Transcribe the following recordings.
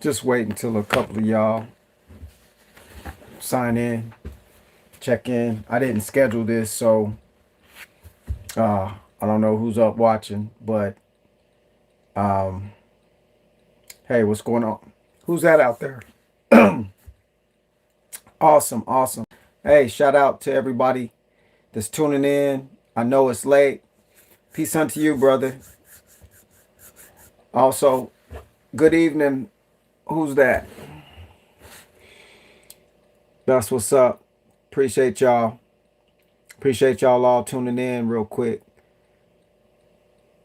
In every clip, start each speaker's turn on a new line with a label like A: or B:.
A: Just wait until a couple of y'all sign in, check in. I didn't schedule this, so I don't know who's up watching, but um, hey, what's going on? Who's that out there? Awesome, awesome. Hey, shout out to everybody that's tuning in. I know it's late. Peace unto you, brother. Also, good evening. Who's that? That's what's up. Appreciate y'all. Appreciate y'all all tuning in real quick.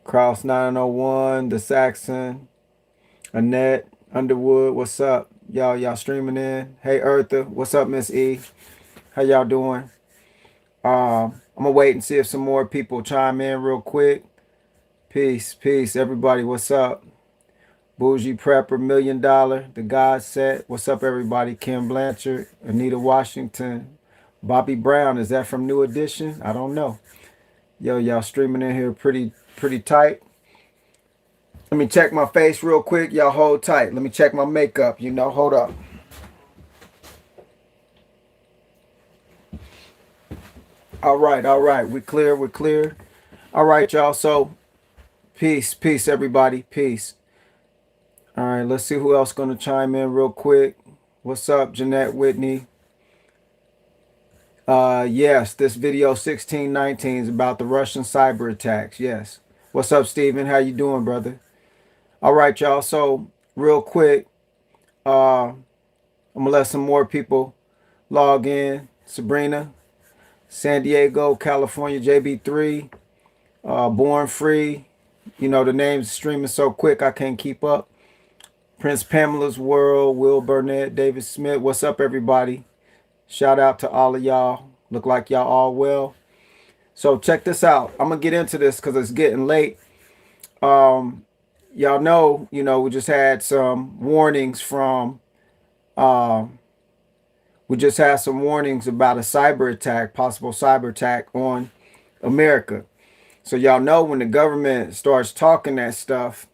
A: Kraus 901, The Saxon, Annette, Underwood, what's up? Y'all streaming in. Hey Eartha, what's up, Miss E? How y'all doing? I'm gonna wait and see if some more people chime in real quick. Peace, peace, everybody. What's up? Bougie Prepper, $1 Million, The God Set. What's up, everybody? Kim Blanchard, Anita Washington, Bobby Brown. Is that from New Edition? I don't know. Yo, y'all streaming in here pretty tight. Let me check my face real quick. Y'all hold tight. Let me check my makeup. Hold up. All right. We're clear. All right, y'all. So, peace, everybody. Peace. All right, let's see who else going to chime in real quick. What's up, Jeanette Whitney? Yes, this video 1619 is about the Russian cyber attacks. Yes. What's up, Steven? How you doing, brother? All right, y'all. So, real quick, I'm going to let some more people log in. Sabrina, San Diego, California, JB3, Born Free. The names streaming so quick I can't keep up. Prince Pamela's World, Will Burnett, David Smith. What's up, everybody? Shout out to all of y'all. Look like y'all all well. So check this out. I'm going to get into this because it's getting late. Y'all know, we just had some warnings from, we just had some warnings about a cyber attack, possible cyber attack on America. So y'all know when the government starts talking that stuff,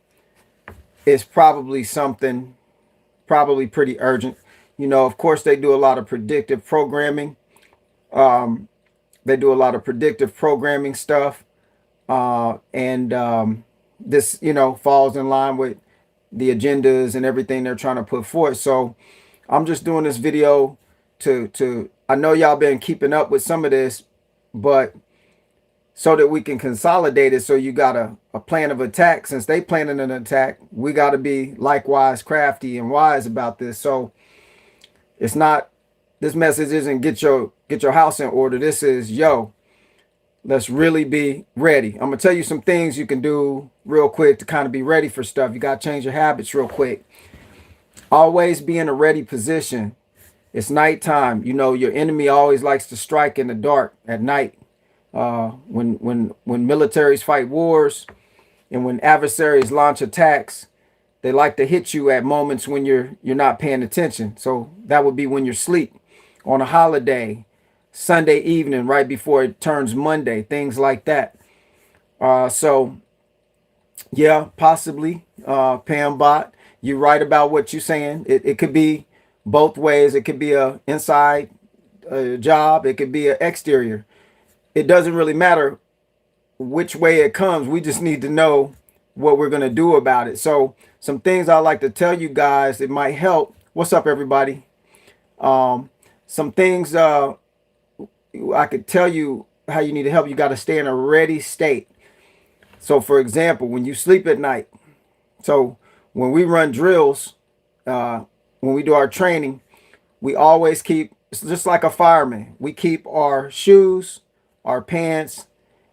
A: it's probably something, probably pretty urgent. Of course, they do a lot of predictive programming. They do a lot of predictive programming stuff. And this, falls in line with the agendas and everything they're trying to put forth. So I'm just doing this video to I know y'all been keeping up with some of this, but so that we can consolidate it. So you got a plan of attack. Since they planning an attack, we got to be likewise crafty and wise about this. So it's not, this message isn't get your house in order. This is, yo, let's really be ready. I'm gonna tell you some things you can do real quick to kind of be ready for stuff. You got to change your habits real quick. Always be in a ready position. It's nighttime. Your enemy always likes to strike in the dark at night. When militaries fight wars and when adversaries launch attacks, they like to hit you at moments when you're not paying attention. So that would be when you're asleep, on a holiday, Sunday evening, right before it turns Monday, things like that. So yeah, possibly, Pam Bot, you're right about what you're saying. It could be both ways. It could be a inside job. It could be an exterior. It doesn't really matter which way it comes. We just need to know what we're going to do about it. So some things I like to tell you guys, it might help. What's up, everybody? Some things I could tell you how you need to help. You got to stay in a ready state. So for example, when you sleep at night, so when we run drills, when we do our training, we always keep, it's just like a fireman, we keep our shoes, our pants,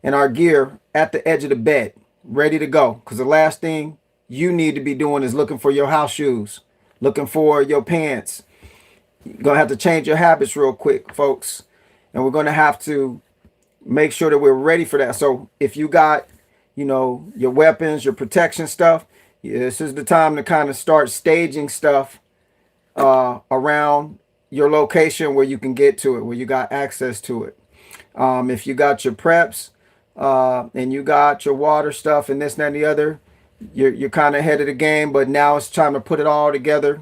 A: and our gear at the edge of the bed, ready to go. Because the last thing you need to be doing is looking for your house shoes, looking for your pants. You're going to have to change your habits real quick, folks. And we're going to have to make sure that we're ready for that. So if you got, your weapons, your protection stuff, this is the time to kind of start staging stuff around your location where you can get to it, where you got access to it. If you got your preps and you got your water stuff and this and that and the other, you're kind of ahead of the game, but now it's time to put it all together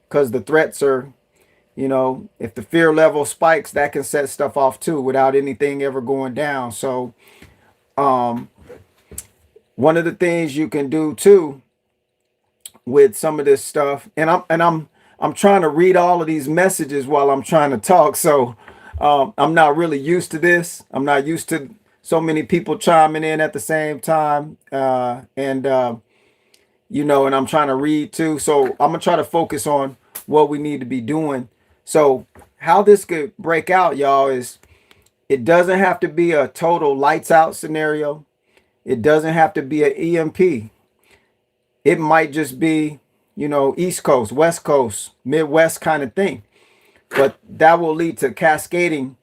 A: because the threats are, if the fear level spikes, that can set stuff off too without anything ever going down. So, one of the things you can do too with some of this stuff, and I'm trying to read all of these messages while I'm trying to talk. So, I'm not really used to this. I'm not used to so many people chiming in at the same time, and I'm trying to read too. So I'm gonna try to focus on what we need to be doing. So how this could break out, y'all, is it doesn't have to be a total lights out scenario. It doesn't have to be an EMP. It might just be, East Coast, West Coast, Midwest kind of thing. But that will lead to cascading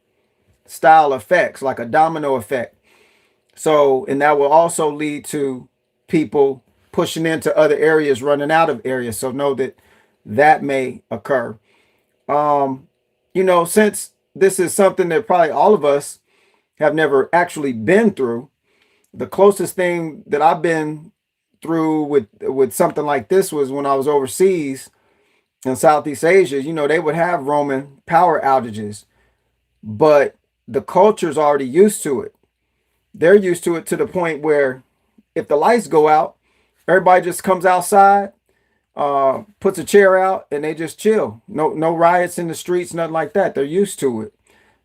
A: style effects, like a domino effect. So, and that will also lead to people pushing into other areas, running out of areas. So know that that may occur. Since this is something that probably all of us have never actually been through, the closest thing that I've been through with something like this was when I was overseas in Southeast Asia. They would have roaming power outages, but the culture's already used to it. They're used to it to the point where if the lights go out, everybody just comes outside, puts a chair out, and they just chill. No riots in the streets, nothing like that. They're used to it.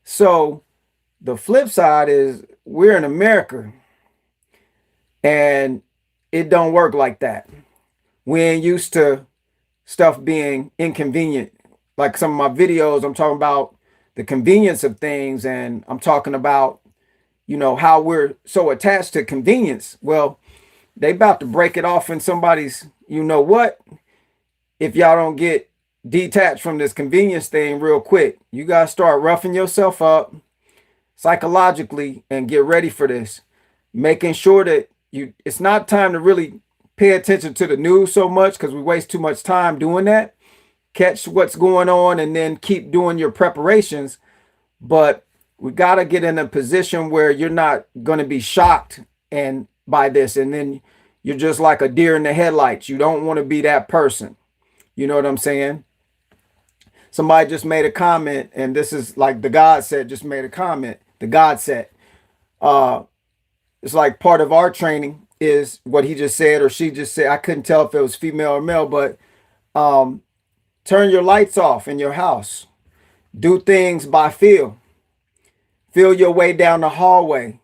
A: So the flip side is we're in America, and it don't work like that. We ain't used to stuff being inconvenient. Like some of my videos, I'm talking about the convenience of things, and I'm talking about, how we're so attached to convenience. Well, they about to break it off in somebody's, what? If y'all don't get detached from this convenience thing real quick, you got to start roughing yourself up psychologically and get ready for this. Making sure that it's not time to really pay attention to the news so much because we waste too much time doing that. Catch what's going on and then keep doing your preparations. But we got to get in a position where you're not going to be shocked and by this, and then you're just like a deer in the headlights. You don't want to be that person. You know what I'm saying? Somebody just made a comment, and this is like the God set just made a comment. The God set. It's like part of our training is what he just said or she just said. I couldn't tell if it was female or male, but turn your lights off in your house. Do things by feel. Feel your way down the hallway.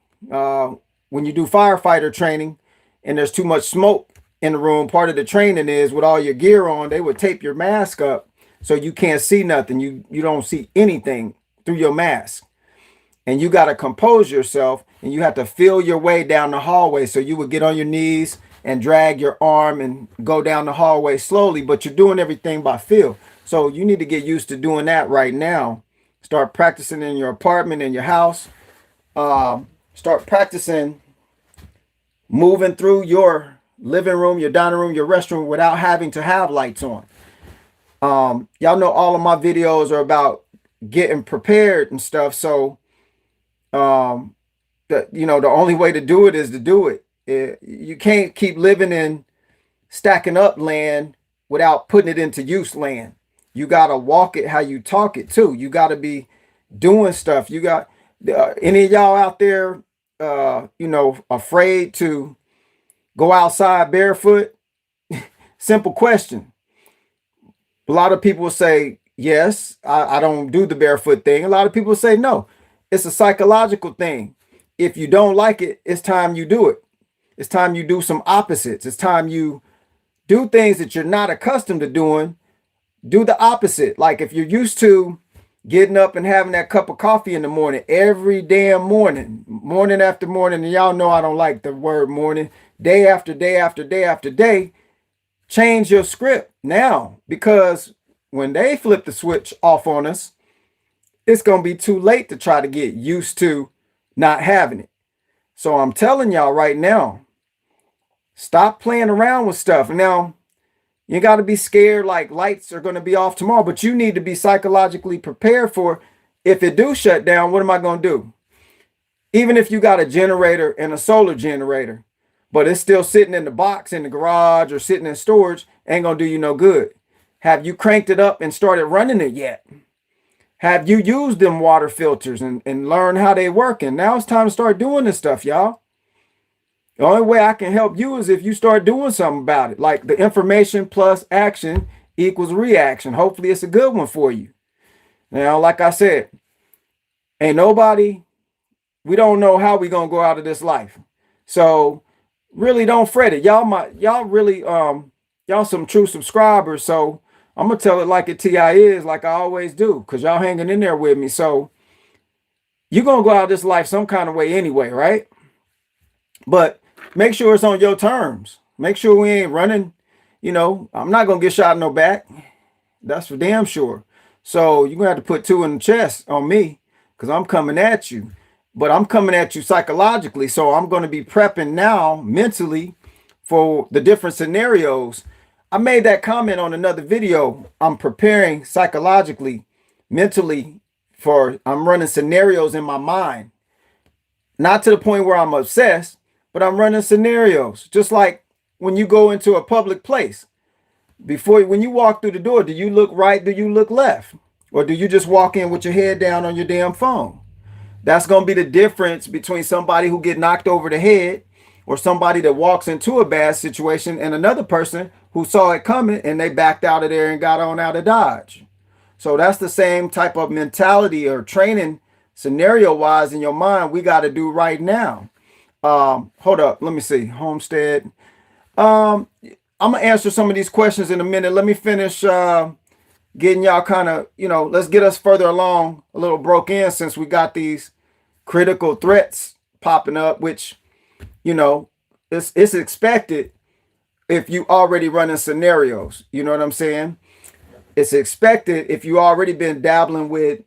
A: When you do firefighter training and there's too much smoke in the room, part of the training is with all your gear on, they would tape your mask up so you can't see nothing. You don't see anything through your mask. And you got to compose yourself and you have to feel your way down the hallway. So you would get on your knees and drag your arm and go down the hallway slowly, but you're doing everything by feel. So you need to get used to doing that right now. Start practicing in your apartment, in your house. Start practicing moving through your living room, your dining room, your restroom without having to have lights on. Y'all know all of my videos are about getting prepared and stuff. So, the only way to do it is to do it. You can't keep living in stacking up land without putting it into use land. You got to walk it how you talk it too. You got to be doing stuff. You got any of y'all out there, afraid to go outside barefoot? Simple question. A lot of people say, yes, I don't do the barefoot thing. A lot of people say, no, it's a psychological thing. If you don't like it, it's time you do it. It's time you do some opposites. It's time you do things that you're not accustomed to doing. Do the opposite. Like if you're used to getting up and having that cup of coffee in the morning, every damn morning, morning after morning, and y'all know I don't like the word morning, day after day after day after day, change your script now, because when they flip the switch off on us, it's going to be too late to try to get used to not having it. So I'm telling y'all right now, stop playing around with stuff. Now, you got to be scared like lights are going to be off tomorrow, but you need to be psychologically prepared for if it do shut down, what am I going to do? Even if you got a generator and a solar generator, but it's still sitting in the box in the garage or sitting in storage, ain't gonna do you no good. Have you cranked it up and started running it yet? Have you used them water filters and learned how they work? And now it's time to start doing this stuff, y'all. The only way I can help you is if you start doing something about it. Like the information plus action equals reaction. Hopefully it's a good one for you. Now, like I said, ain't nobody, we don't know how we gonna go out of this life. So really don't fret it. Y'all really y'all some true subscribers. So I'm gonna tell it like it TI is, like I always do, because y'all hanging in there with me. So you're gonna go out of this life some kind of way anyway, right? But make sure it's on your terms. Make sure we ain't running. I'm not gonna get shot in no back. That's for damn sure. So you're gonna have to put two in the chest on me, because I'm coming at you. But I'm coming at you psychologically. So I'm gonna be prepping now mentally for the different scenarios. I made that comment on another video. I'm preparing psychologically, mentally, I'm running scenarios in my mind. Not to the point where I'm obsessed, but I'm running scenarios. Just like when you go into a public place. When you walk through the door, do you look right? Do you look left? Or do you just walk in with your head down on your damn phone? That's going to be the difference between somebody who get knocked over the head or somebody that walks into a bad situation and another person who saw it coming and they backed out of there and got on out of Dodge. So that's the same type of mentality or training scenario wise in your mind we got to do right now. Hold up. Let me see. Homestead. I'm going to answer some of these questions in a minute. Let me finish getting y'all kind of, let's get us further along a little broke in since we got these critical threats popping up, which, it's expected if you already running scenarios. You know what I'm saying? It's expected if you already been dabbling with,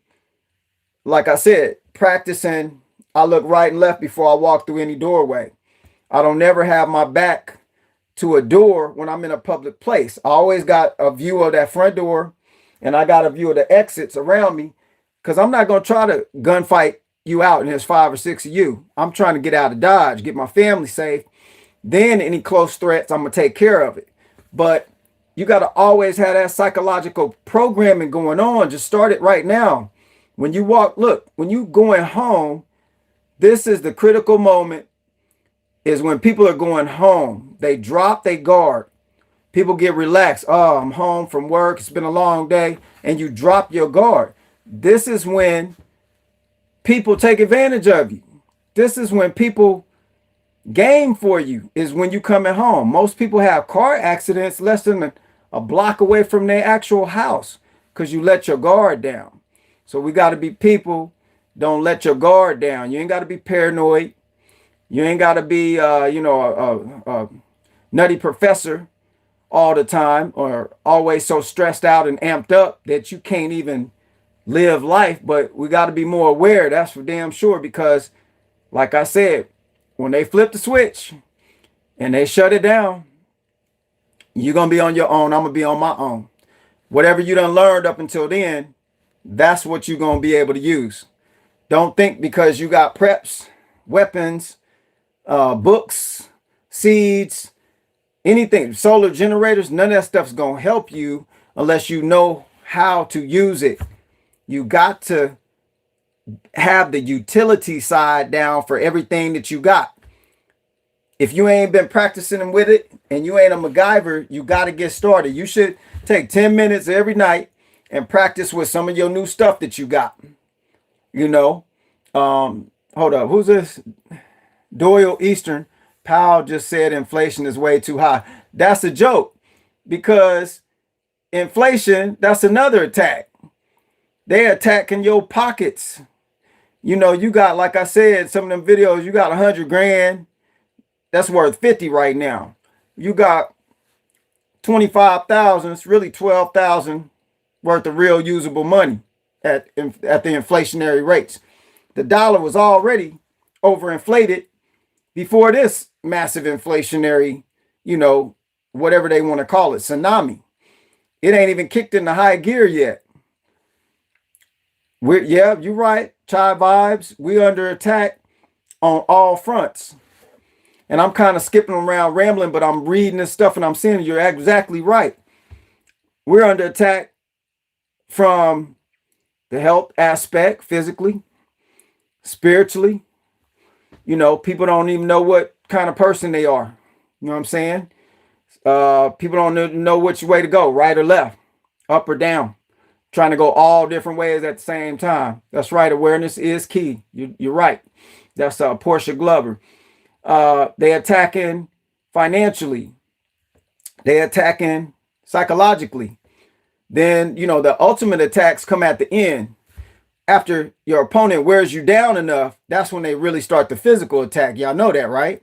A: like I said, practicing. I look right and left before I walk through any doorway. I don't never have my back to a door when I'm in a public place. I always got a view of that front door and I got a view of the exits around me, because I'm not going to try to gunfight you out and there's 5 or 6 of you. I'm trying to get out of Dodge, get my family safe. Then any close threats, I'm going to take care of it. But you got to always have that psychological programming going on. Just start it right now. When you when you going home, this is the critical moment, is when people are going home. They drop their guard. People get relaxed. Oh, I'm home from work. It's been a long day. And you drop your guard. This is when people take advantage of you. This is when people game for you, is when you coming home. Most people have car accidents less than a block away from their actual house because you let your guard down. So we got to be people. Don't let your guard down. You ain't got to be paranoid. You ain't got to be, a nutty professor all the time, or always so stressed out and amped up that you can't even live life. But we got to be more aware. That's for damn sure, because like I said, when they flip the switch and they shut it down, you're going to be on your own. I'm going to be on my own. Whatever you done learned up until then, that's what you're going to be able to use. Don't think because you got preps, weapons, books, seeds, anything, solar generators, none of that stuff's going to help you unless you know how to use it. You got to have the utility side down for everything that you got. If you ain't been practicing with it and you ain't a MacGyver, you got to get started. You should take 10 minutes every night and practice with some of your new stuff that you got. Hold up. Who's this? Doyle Eastern. Powell just said inflation is way too high. That's a joke, because inflation, that's another attack. They attacking your pockets. You got, like I said, some of them videos, you got 100 grand. That's worth 50 right now. You got 25,000. It's really 12,000 worth of real usable money at the inflationary rates. The dollar was already overinflated before this massive inflationary, whatever they want to call it, tsunami. It ain't even kicked into high gear yet. Yeah, you're right. Chai vibes. We under attack on all fronts. and I'm kind of skipping around rambling, but I'm reading this stuff and I'm seeing you're exactly right. We're under attack from the health aspect, physically, spiritually. You know, people don't even know what kind of person they are. You know what I'm saying? People don't know which way to go, right or left, up or down, trying to go all different ways at the same time. That's right. Awareness is key. You're right. That's Portia Glover. They attacking financially. They attacking psychologically. Then, you know, the ultimate attacks come at the end. After your opponent wears you down enough, that's when they really start the physical attack. Y'all know that, right?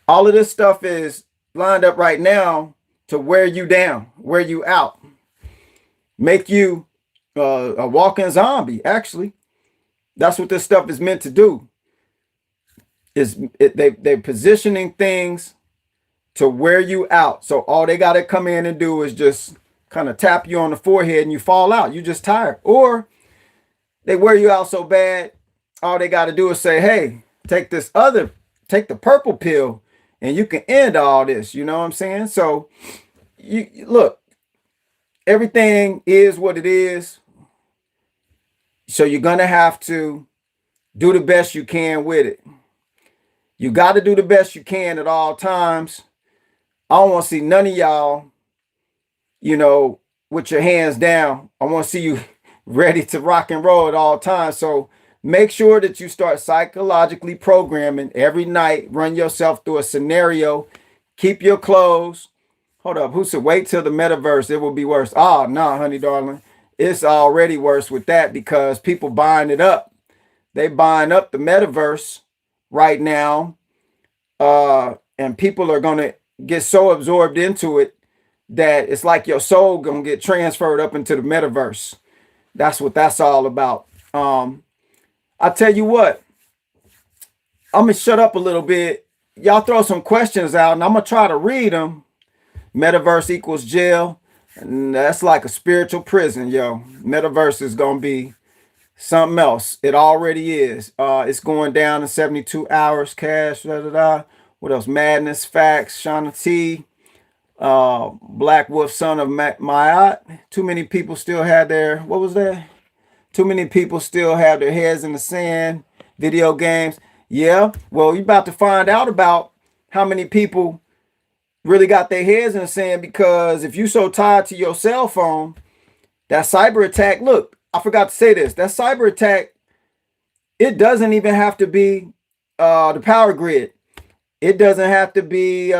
A: All of this stuff is lined up right now to wear you down, wear you out, make you a walking zombie. Actually, that's what this stuff is meant to do. They're positioning things to wear you out. So all they got to come in and do is just kind of tap you on the forehead and you fall out. You're just tired. Or they wear you out so bad, all they got to do is say, hey, take the purple pill and you can end all this. You know what I'm saying? So you look, everything is what it is. So you're going to have to do the best you can with it. You got to do the best you can at all times. I don't want to see none of y'all, you know, with your hands down. I want to see you ready to rock and roll at all times. So make sure that you start psychologically programming every night. Run yourself through a scenario. Keep your clothes. Hold up. Who said wait till the metaverse? It will be worse. Oh, no, honey, darling. It's already worse with that because people buying it up. They buying up the metaverse right now. And people are going to get so absorbed into it that it's like your soul going to get transferred up into the metaverse. That's what that's all about. I tell you what, I'm going to shut up a little bit. Y'all throw some questions out and I'm going to try to read them. Metaverse equals jail. And that's like a spiritual prison, yo. Metaverse is going to be something else. It already is. It's going down in 72 hours. Cash, What else? Madness, Facts, Shauna T. Black Wolf, son of Mayat. Too many people still have their, what was that? Too many people still have their heads in the sand. Video games. Yeah. Well, you're about to find out about how many people really got their heads in the sand, because if you so tied to your cell phone, that cyber attack, look, I forgot to say this, that cyber attack, it doesn't even have to be the power grid. It doesn't have to be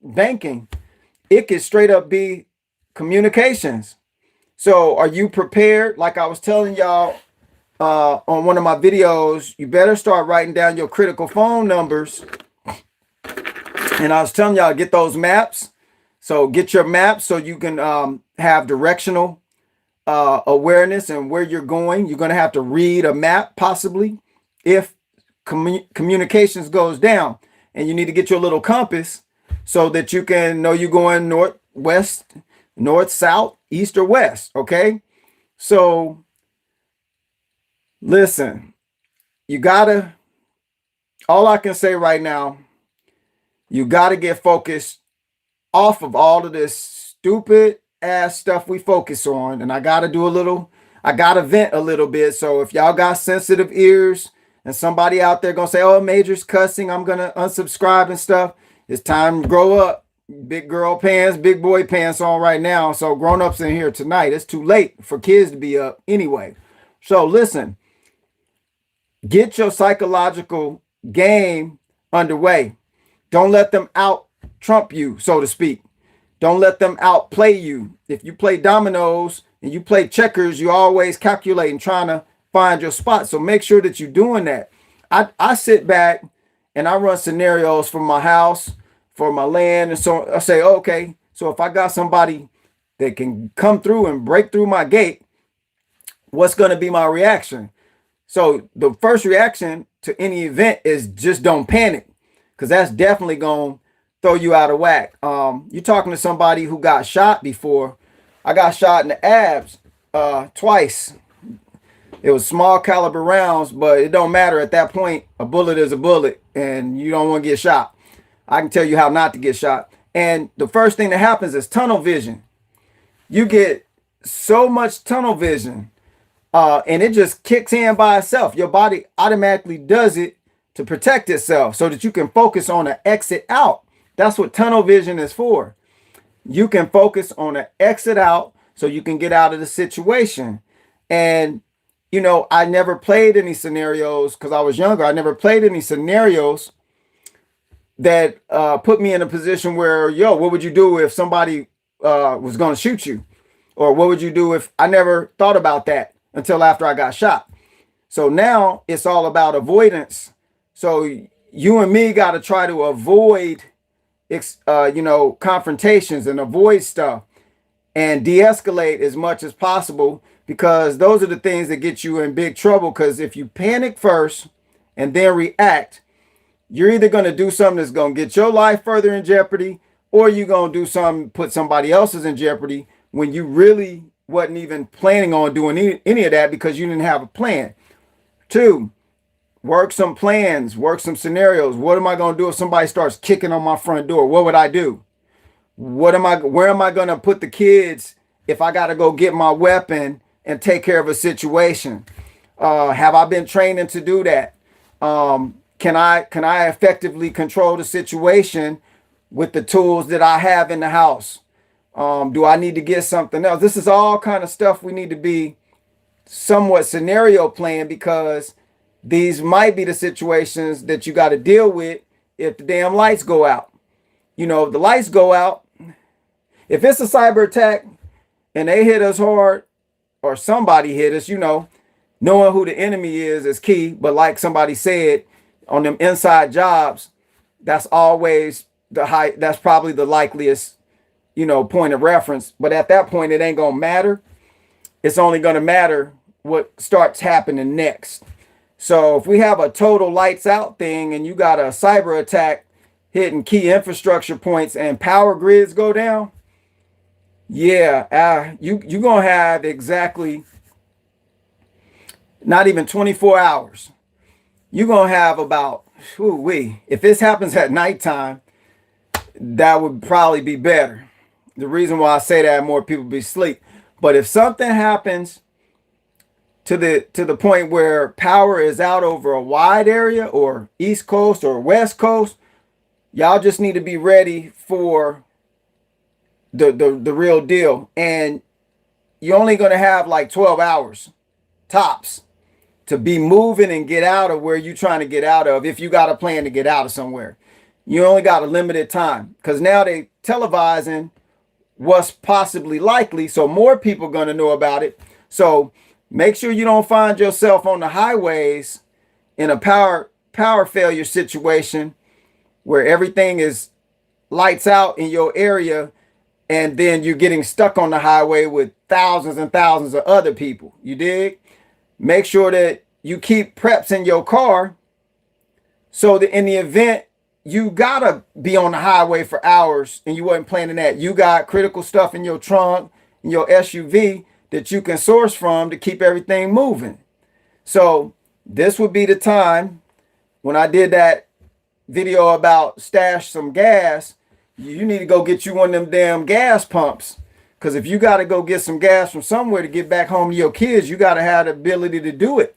A: banking. It could straight up be communications. So are you prepared? Like I was telling y'all on one of my videos, you better start writing down your critical phone numbers. And I was telling y'all, get those maps. So get your maps so you can have directional awareness and where you're going. You're going to have to read a map possibly if communications goes down, and you need to get your little compass so that you can know you're going north, west, north, south, east, or west. Okay. So listen, you gotta, all I can say right now, you got to get focused off of all of this stupid ass stuff we focus on. And I got to vent a little bit. So if y'all got sensitive ears and somebody out there going to say, oh, Major's cussing, I'm going to unsubscribe and stuff. It's time to grow up. Big girl pants, big boy pants on right now. So grown-ups in here tonight. It's too late for kids to be up anyway. So listen, get your psychological game underway. Don't let them out trump you, so to speak. Don't let them outplay you. If you play dominoes and you play checkers, you always calculating, trying to find your spot. So make sure that you're doing that. I sit back and I run scenarios for my house, for my land. And so I say, okay, so if I got somebody that can come through and break through my gate, what's going to be my reaction? So the first reaction to any event is just don't panic, because that's definitely going to throw you out of whack. You're talking to somebody who got shot before. I got shot in the abs twice. It was small caliber rounds, but it don't matter at that point. A bullet is a bullet. and you don't want to get shot. I can tell you how not to get shot. And the first thing that happens is tunnel vision. You get so much tunnel vision, and it just kicks in by itself. Your body automatically does it to protect itself so that you can focus on an exit out. That's what tunnel vision is for. You can focus on an exit out so you can get out of the situation. And, you know, I never played any scenarios because I was younger. I never played any scenarios that put me in a position where, yo, what would you do if somebody was going to shoot you? Or what would you do if I never thought about that until after I got shot? So now it's all about avoidance. So you and me got to try to avoid, you know, confrontations and avoid stuff and de-escalate as much as possible, because those are the things that get you in big trouble. Because if you panic first and then react, you're either going to do something that's going to get your life further in jeopardy, or you're going to do something, put somebody else's in jeopardy when you really wasn't even planning on doing any of that because you didn't have a plan. 2, work some plans, work some scenarios. What am I going to do if somebody starts kicking on my front door? What would I do? Where am I going to put the kids if I got to go get my weapon and take care of a situation? Have I been training to do that? Can I effectively control the situation with the tools that I have in the house? Do I need to get something else? This is all kind of stuff we need to be somewhat scenario playing, because these might be the situations that you got to deal with if the damn lights go out. You know, if the lights go out, if it's a cyber attack and they hit us hard, or somebody hit us, you know, knowing who the enemy is key. But like somebody said, on them inside jobs, that's always that's probably the likeliest, you know, point of reference. But at that point, it ain't gonna matter. It's only gonna matter what starts happening next. So if we have a total lights out thing and you got a cyber attack hitting key infrastructure points and power grids go down, yeah, you gonna have exactly not even 24 hours. You're going to have about, if this happens at nighttime, that would probably be better. The reason why I say that, more people be asleep. But if something happens to the point where power is out over a wide area, or East Coast or West Coast, y'all just need to be ready for the real deal. And you're only going to have like 12 hours tops to be moving and get out of where you're trying to get out of. If you got a plan to get out of somewhere, you only got a limited time, because now they televising what's possibly likely. So more people going to know about it. So make sure you don't find yourself on the highways in a power failure situation where everything is lights out in your area, and then you're getting stuck on the highway with thousands and thousands of other people. You dig? Make sure that you keep preps in your car so that in the event you gotta be on the highway for hours and you wasn't planning that, you got critical stuff in your trunk, in your SUV, that you can source from to keep everything moving. So this would be the time when I did that video about stash some gas. You need to go get you one of them damn gas pumps. Because if you got to go get some gas from somewhere to get back home to your kids, you got to have the ability to do it.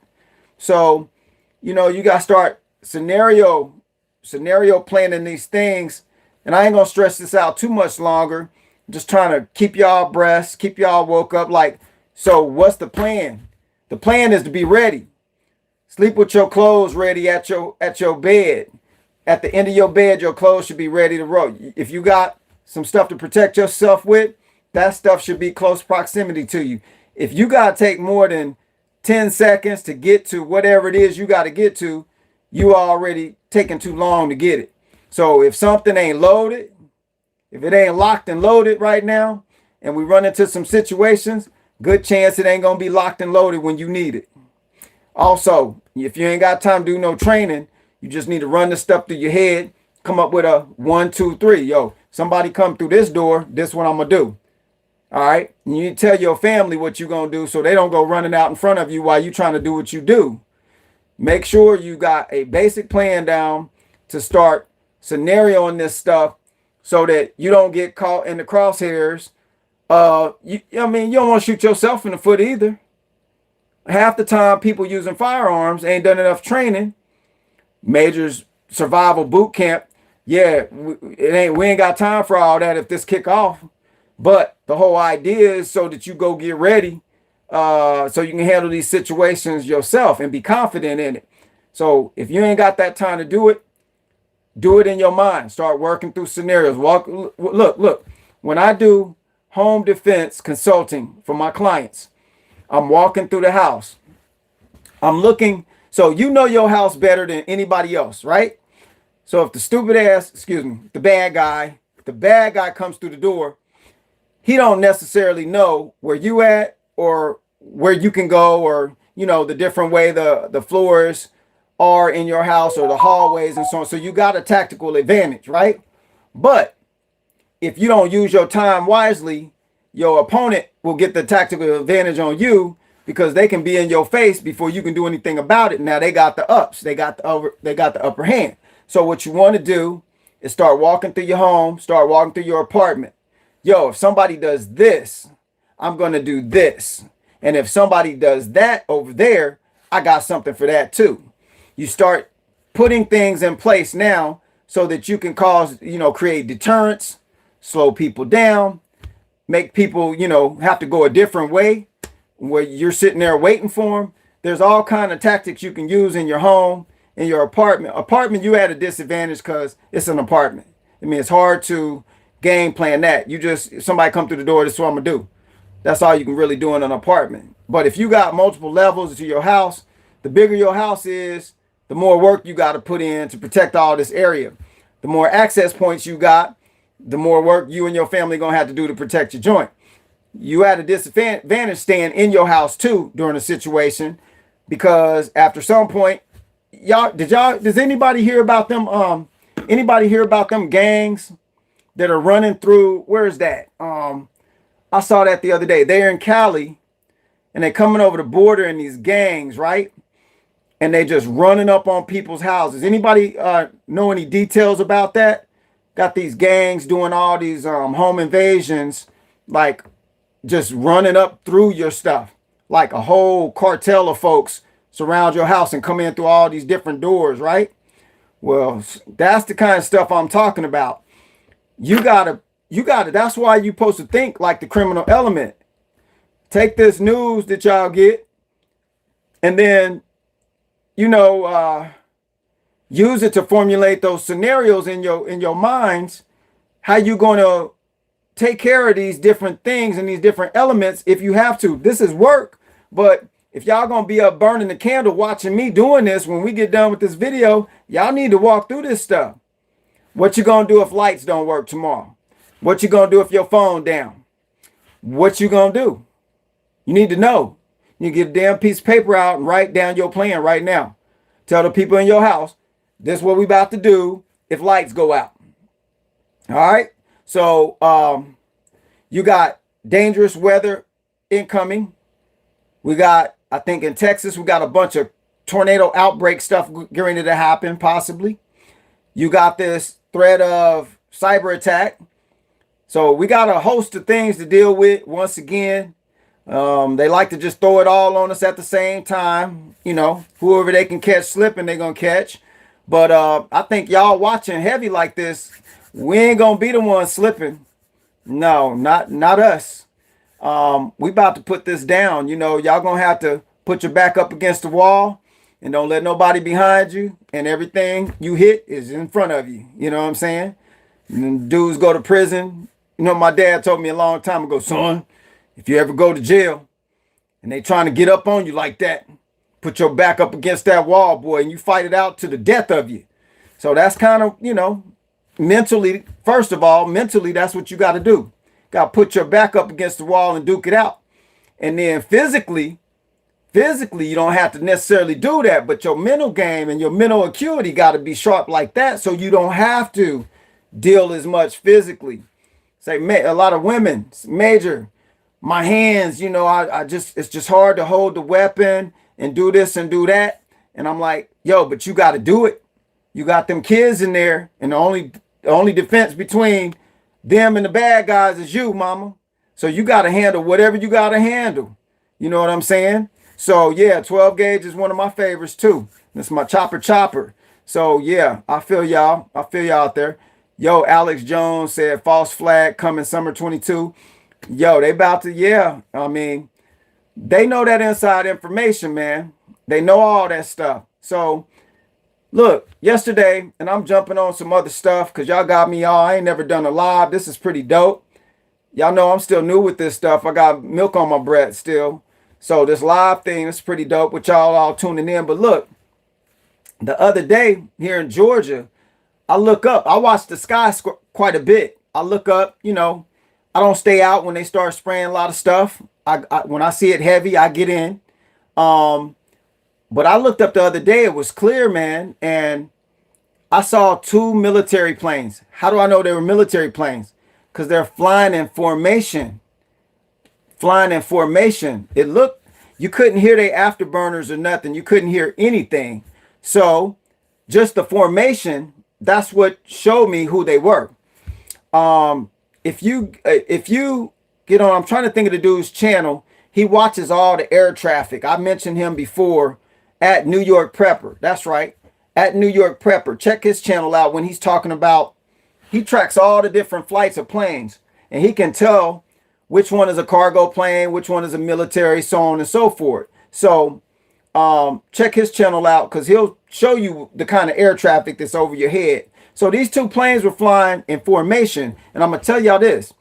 A: So, you know, you got to start scenario planning these things. And I ain't going to stress this out too much longer. I'm just trying to keep y'all abreast, keep y'all woke up. Like, so what's the plan? The plan is to be ready. Sleep with your clothes ready at your bed. At the end of your bed, your clothes should be ready to roll. If you got some stuff to protect yourself with, that stuff should be close proximity to you. If you got to take more than 10 seconds to get to whatever it is you got to get to, you already taking too long to get it. So if something ain't loaded, if it ain't locked and loaded right now, and we run into some situations, good chance it ain't going to be locked and loaded when you need it. Also, if you ain't got time to do no training, you just need to run the stuff through your head, come up with a 1, 2, 3. Yo, somebody come through this door, this is what I'm going to do. All right. And you tell your family what you're going to do so they don't go running out in front of you while you're trying to do what you do. Make sure you got a basic plan down to start scenarioing this stuff so that you don't get caught in the crosshairs. I mean, you don't want to shoot yourself in the foot either. Half the time people using firearms ain't done enough training. Majors survival boot camp. Yeah, we ain't got time for all that if this kick off. But the whole idea is so that you go get ready, so you can handle these situations yourself and be confident in it. So if you ain't got that time to do it in your mind. Start working through scenarios. Look. When I do home defense consulting for my clients, I'm walking through the house. I'm looking. So you know your house better than anybody else, right? So if the bad guy comes through the door, he don't necessarily know where you at or where you can go, or, the different way the floors are in your house or the hallways and so on. So you got a tactical advantage, right? But if you don't use your time wisely, your opponent will get the tactical advantage on you because they can be in your face before you can do anything about it. Now they got the ups, they got the upper hand. So what you want to do is start walking through your home, start walking through your apartment. Yo, if somebody does this, I'm going to do this. And if somebody does that over there, I got something for that too. You start putting things in place now so that you can create deterrence, slow people down, make people, have to go a different way where you're sitting there waiting for them. There's all kind of tactics you can use in your home, in your apartment. You at a disadvantage because it's an apartment. I mean, it's hard to game plan that. Somebody come through the door, this is what I'm gonna do. That's all you can really do in an apartment. But if you got multiple levels to your house, the bigger your house is, the more work you got to put in to protect all this area. The more access points you got, the more work you and your family gonna have to do to protect your joint. You at a disadvantage staying in your house too during a situation, because after some point, does anybody hear about them? Anybody hear about them gangs that are running through? Where is that? I saw that the other day. They're in Cali, and they're coming over the border in these gangs, right? And they just running up on people's houses. Anybody know any details about that? Got these gangs doing all these home invasions, like just running up through your stuff, like a whole cartel of folks surround your house and come in through all these different doors, right? Well, that's the kind of stuff I'm talking about. You gotta, that's why you're supposed to think like the criminal element. Take this news that y'all get and then, use it to formulate those scenarios in your minds. How you gonna take care of these different things and these different elements if you have to. This is work, but if y'all gonna be up burning the candle watching me doing this, when we get done with this video, y'all need to walk through this stuff. What you gonna do if lights don't work tomorrow? What you gonna do if your phone down? What you gonna do? You need to know. You get a damn piece of paper out and write down your plan right now. Tell the people in your house, this is what we about to do if lights go out. All right. So you got dangerous weather incoming. We got, I think in Texas, we got a bunch of tornado outbreak stuff getting ready to happen, possibly. You got this threat of cyber attack. So we got a host of things to deal with once again. They like to just throw it all on us at the same time. Whoever they can catch slipping, they're going to catch. But I think y'all watching heavy like this, we ain't going to be the ones slipping. No, not us. We about to put this down. Y'all going to have to put your back up against the wall and don't let nobody behind you. And everything you hit is in front of you. You know what I'm saying? And then dudes go to prison. My dad told me a long time ago, son, if you ever go to jail and they trying to get up on you like that, put your back up against that wall, boy, and you fight it out to the death of you. So that's kind of, mentally, first of all, that's what you got to do. Got to put your back up against the wall and duke it out. And then physically, you don't have to necessarily do that, but your mental game and your mental acuity got to be sharp like that, so you don't have to deal as much physically. Say, a lot of women, major, my hands, it's just hard to hold the weapon and do this and do that. And I'm like, yo, but you got to do it. You got them kids in there, and the only defense between them and the bad guys is you, mama. So you got to handle whatever you got to handle. You know what I'm saying? So yeah, 12 gauge is one of my favorites too. That's my chopper. So yeah, I feel y'all. I feel y'all out there. Yo, Alex Jones said false flag coming summer 22. Yo, they about to, yeah. I mean, they know that inside information, man. They know all that stuff. So look, yesterday, and I'm jumping on some other stuff because y'all got me all. I ain't never done a live. This is pretty dope. Y'all know I'm still new with this stuff. I got milk on my bread still. So this live thing is pretty dope with y'all all tuning in. But look, the other day here in Georgia, I look up. I watch the sky quite a bit. I look up, I don't stay out when they start spraying a lot of stuff. When I see it heavy, I get in. But I looked up the other day. It was clear, man. And I saw 2 military planes. How do I know they were military planes? Because they're flying in formation. It looked, you couldn't hear their afterburners or nothing. You couldn't hear anything. So just the formation, that's what showed me who they were. If you get on, I'm trying to think of the dude's channel. He watches all the air traffic. I mentioned him before at New York Prepper. That's right. At New York Prepper. Check his channel out when he's talking about, he tracks all the different flights of planes, and he can tell which one is a cargo plane, which one is a military, so on and so forth. So check his channel out because he'll show you the kind of air traffic that's over your head. So these 2 planes were flying in formation. And I'm going to tell y'all this.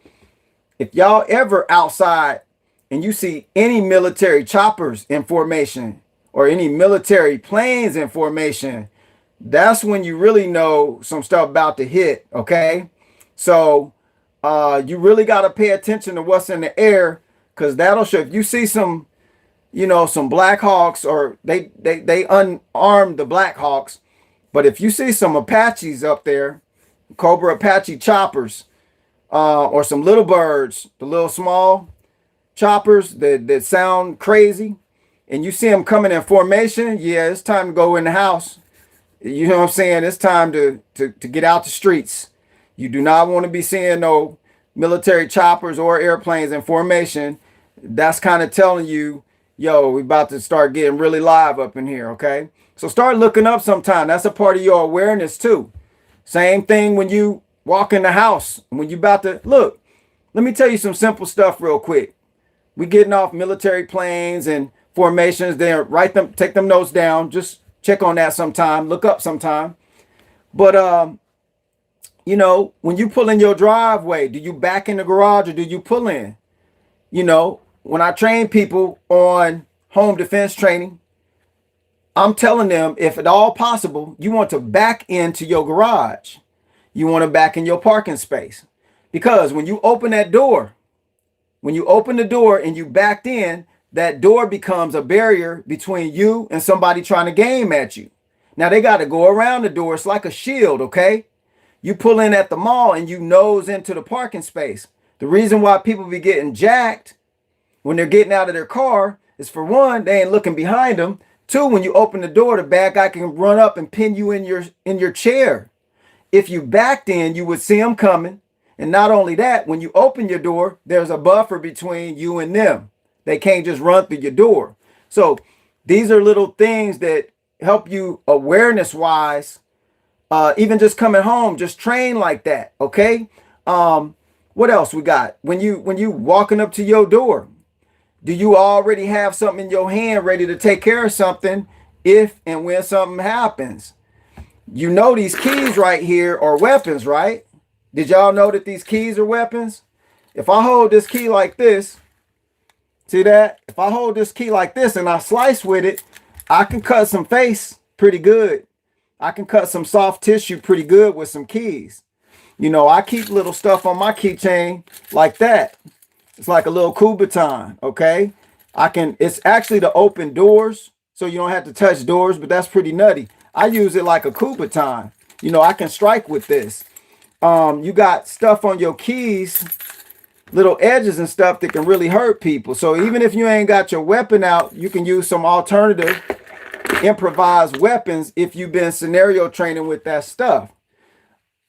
A: If y'all ever outside and you see any military choppers in formation or any military planes in formation, that's when you really know some stuff about to hit, okay? So you really got to pay attention to what's in the air, because that'll show. If you see some, some Black Hawks, or they unarmed the Black Hawks, but if you see some Apaches up there, Cobra Apache choppers, or some little birds, the little small choppers that sound crazy, and you see them coming in formation, yeah, it's time to go in the house. You know what I'm saying? It's time to get out the streets. You do not want to be seeing no military choppers or airplanes in formation. That's kind of telling you, yo, we about to start getting really live up in here, okay? So start looking up sometime. That's a part of your awareness too. Same thing when you walk in the house. When you about to, look, let me tell you some simple stuff real quick. We getting off military planes and formations. Then take them notes down. Just check on that sometime. Look up sometime. But when you pull in your driveway, do you back in the garage or do you pull in? When I train people on home defense training, I'm telling them, if at all possible, you want to back into your garage. You want to back in your parking space. Because when you open that door, when you open the door and you backed in, that door becomes a barrier between you and somebody trying to game at you. Now they got to go around the door. It's like a shield, okay? You pull in at the mall and you nose into the parking space. The reason why people be getting jacked when they're getting out of their car is, for one, they ain't looking behind them. Two, when you open the door, the bad guy can run up and pin you in your chair. If you backed in, you would see them coming. And not only that, when you open your door, there's a buffer between you and them. They can't just run through your door. So these are little things that help you awareness-wise. Even just coming home, just train like that, okay? What else we got? When you walking up to your door, do you already have something in your hand ready to take care of something if and when something happens? You know these keys right here are weapons, right? Did y'all know that these keys are weapons? If I hold this key like this, see that? If I hold this key like this and I slice with it, I can cut some face pretty good. I can cut some soft tissue pretty good with some keys. I keep little stuff on my keychain like that. It's like a little Kubaton, okay? It's actually to open doors, so you don't have to touch doors, but that's pretty nutty. I use it like a Kubaton. I can strike with this. You got stuff on your keys, little edges and stuff that can really hurt people. So even if you ain't got your weapon out, you can use some alternative improvised weapons if you've been scenario training with that stuff.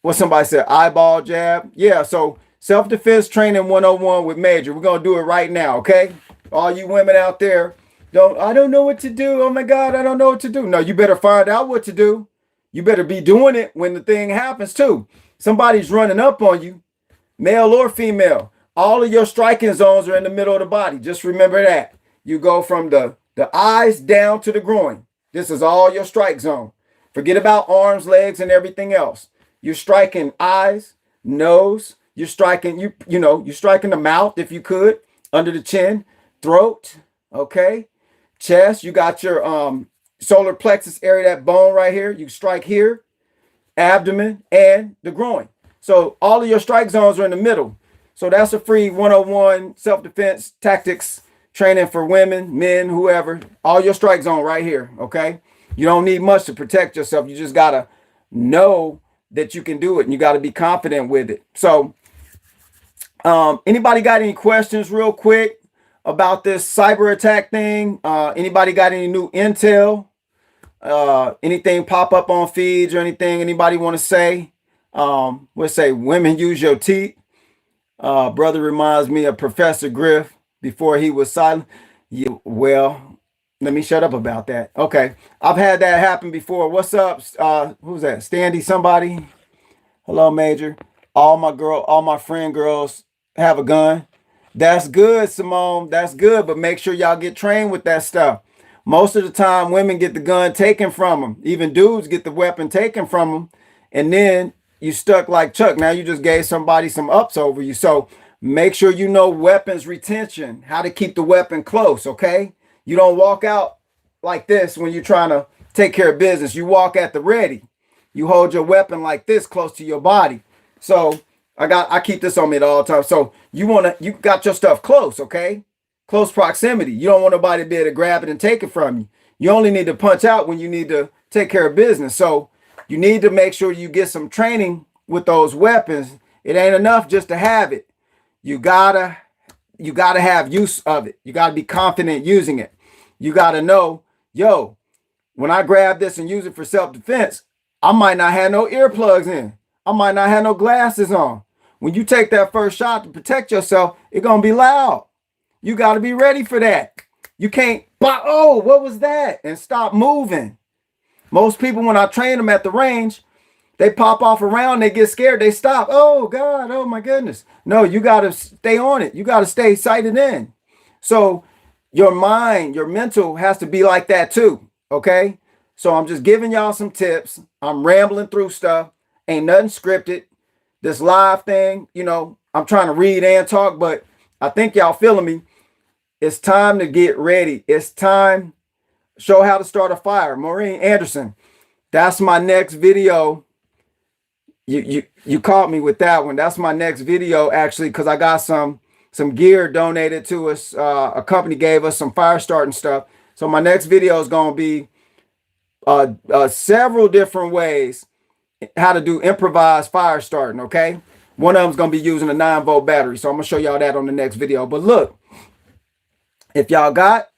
A: What somebody said, eyeball jab. Yeah, so self-defense training 101 with Major. We're going to do it right now, okay? All you women out there, I don't know what to do. Oh my God, I don't know what to do. No, you better find out what to do. You better be doing it when the thing happens too. Somebody's running up on you, male or female. All of your striking zones are in the middle of the body. Just remember that. You go from the eyes down to the groin. This is all your strike zone. Forget about arms, legs, and everything else. You're striking eyes, nose. You're striking, you're striking the mouth if you could, under the chin, throat, okay? Chest, you got your solar plexus area, that bone right here. You strike here, abdomen, and the groin. So all of your strike zones are in the middle. So that's a free 101 self-defense tactics training for women, men, whoever. All your strike zone right here, okay? You don't need much to protect yourself. You just got to know that you can do it, and you got to be confident with it. So anybody got any questions real quick about this cyber attack thing? Anybody got any new intel? Anything pop up on feeds or anything anybody want to say? Let's say women use your teeth. Brother reminds me of Professor Griff before he was silent. Well, let me shut up about that. Okay. I've had that happen before. What's up? Who's that? Standy somebody? Hello, Major. All my friend girls have a gun. That's good, Simone. That's good. But make sure y'all get trained with that stuff. Most of the time, women get the gun taken from them. Even dudes get the weapon taken from them. And then you stuck like Chuck. Now you just gave somebody some ups over you. So make sure you know weapons retention, how to keep the weapon close, okay? You don't walk out like this when you're trying to take care of business. You walk at the ready. You hold your weapon like this close to your body. So I keep this on me at all times. So you got your stuff close, okay? Close proximity. You don't want nobody to be able to grab it and take it from you. You only need to punch out when you need to take care of business. So you need to make sure you get some training with those weapons. It ain't enough just to have it. You gotta have use of it. You gotta be confident using it. You gotta know, yo, when I grab this and use it for self-defense, I might not have no earplugs in. I might not have no glasses on. When you take that first shot to protect yourself, it's gonna be loud. You gotta be ready for that. You can't, oh, what was that? And stop moving. Most people, when I train them at the range, they pop off around, they get scared, they stop. Oh God, oh my goodness. No, you gotta stay on it. You gotta stay sighted in. So your mind, your mental has to be like that too, okay? So I'm just giving y'all some tips. I'm rambling through stuff. Ain't nothing scripted. This live thing, I'm trying to read and talk, but I think y'all feeling me. It's time to get ready. It's time. Show how to start a fire. Maureen Anderson. That's my next video. You caught me with that one. That's my next video, actually, because I got some gear donated to us. A company gave us some fire starting stuff. So my next video is going to be several different ways how to do improvised fire starting, okay? One of them is going to be using a 9-volt battery. So I'm going to show y'all that on the next video. But look, if y'all got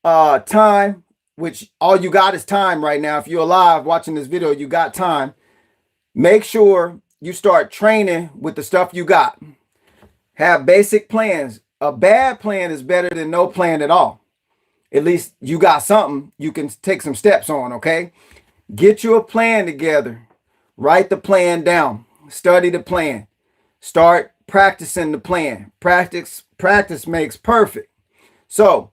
A: time, which all you got is time right now. If you're alive watching this video, you got time. Make sure you start training with the stuff you got. Have basic plans. A bad plan is better than no plan at all. At least you got something you can take some steps on, okay? Get you a plan together. Write the plan down. Study the plan. Start practicing the plan. Practice makes perfect. So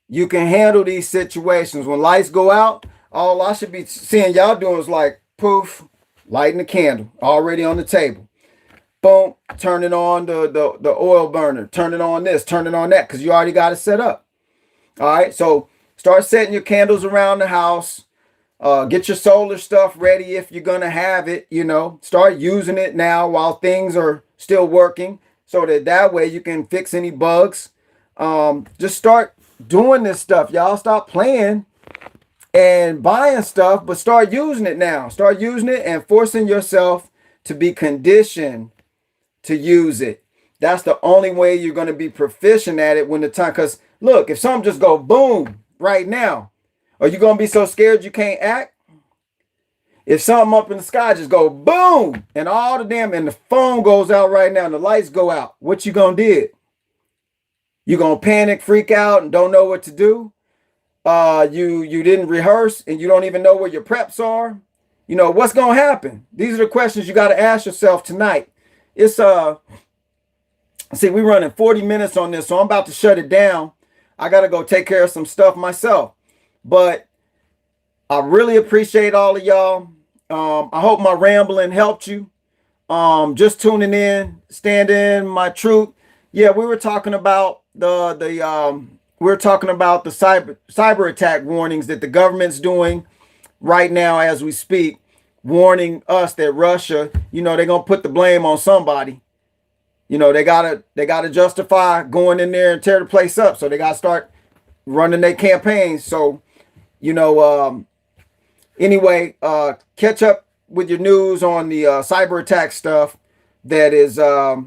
A: you can handle these situations. When lights go out, all I should be seeing y'all doing is like, poof, lighting the candle already on the table. Boom, turning on the oil burner, turning on this, turning on that, because you already got it set up. All right, so start setting your candles around the house. Get your solar stuff ready if you're going to have it, Start using it now while things are still working so that way you can fix any bugs. Just start doing this stuff, y'all. Stop playing and buying stuff, but start using it now. Start using it and forcing yourself to be conditioned to use it. That's the only way you're going to be proficient at it when the time, because look, if something just go boom right now, Are you gonna be so scared you can't act? If something up in the sky just go boom and all the damn and the phone goes out right now and the lights go out, what you gonna do? You gonna panic, freak out, and don't know what to do? You didn't rehearse and you don't even know where your preps are. You know what's gonna happen. These are the questions you got to ask yourself tonight. It's see, we're running 40 minutes on this, so I'm about to shut it down. I gotta go take care of some stuff myself, but I really appreciate all of y'all. I hope my rambling helped you. Just tuning in, standing my truth. Yeah, we were talking about the cyber attack warnings that the government's doing right now as we speak, warning us that Russia, they're gonna put the blame on somebody. They gotta justify going in there and tear the place up. So they gotta start running their campaigns. So, anyway, catch up with your news on the cyber attack stuff. That is, I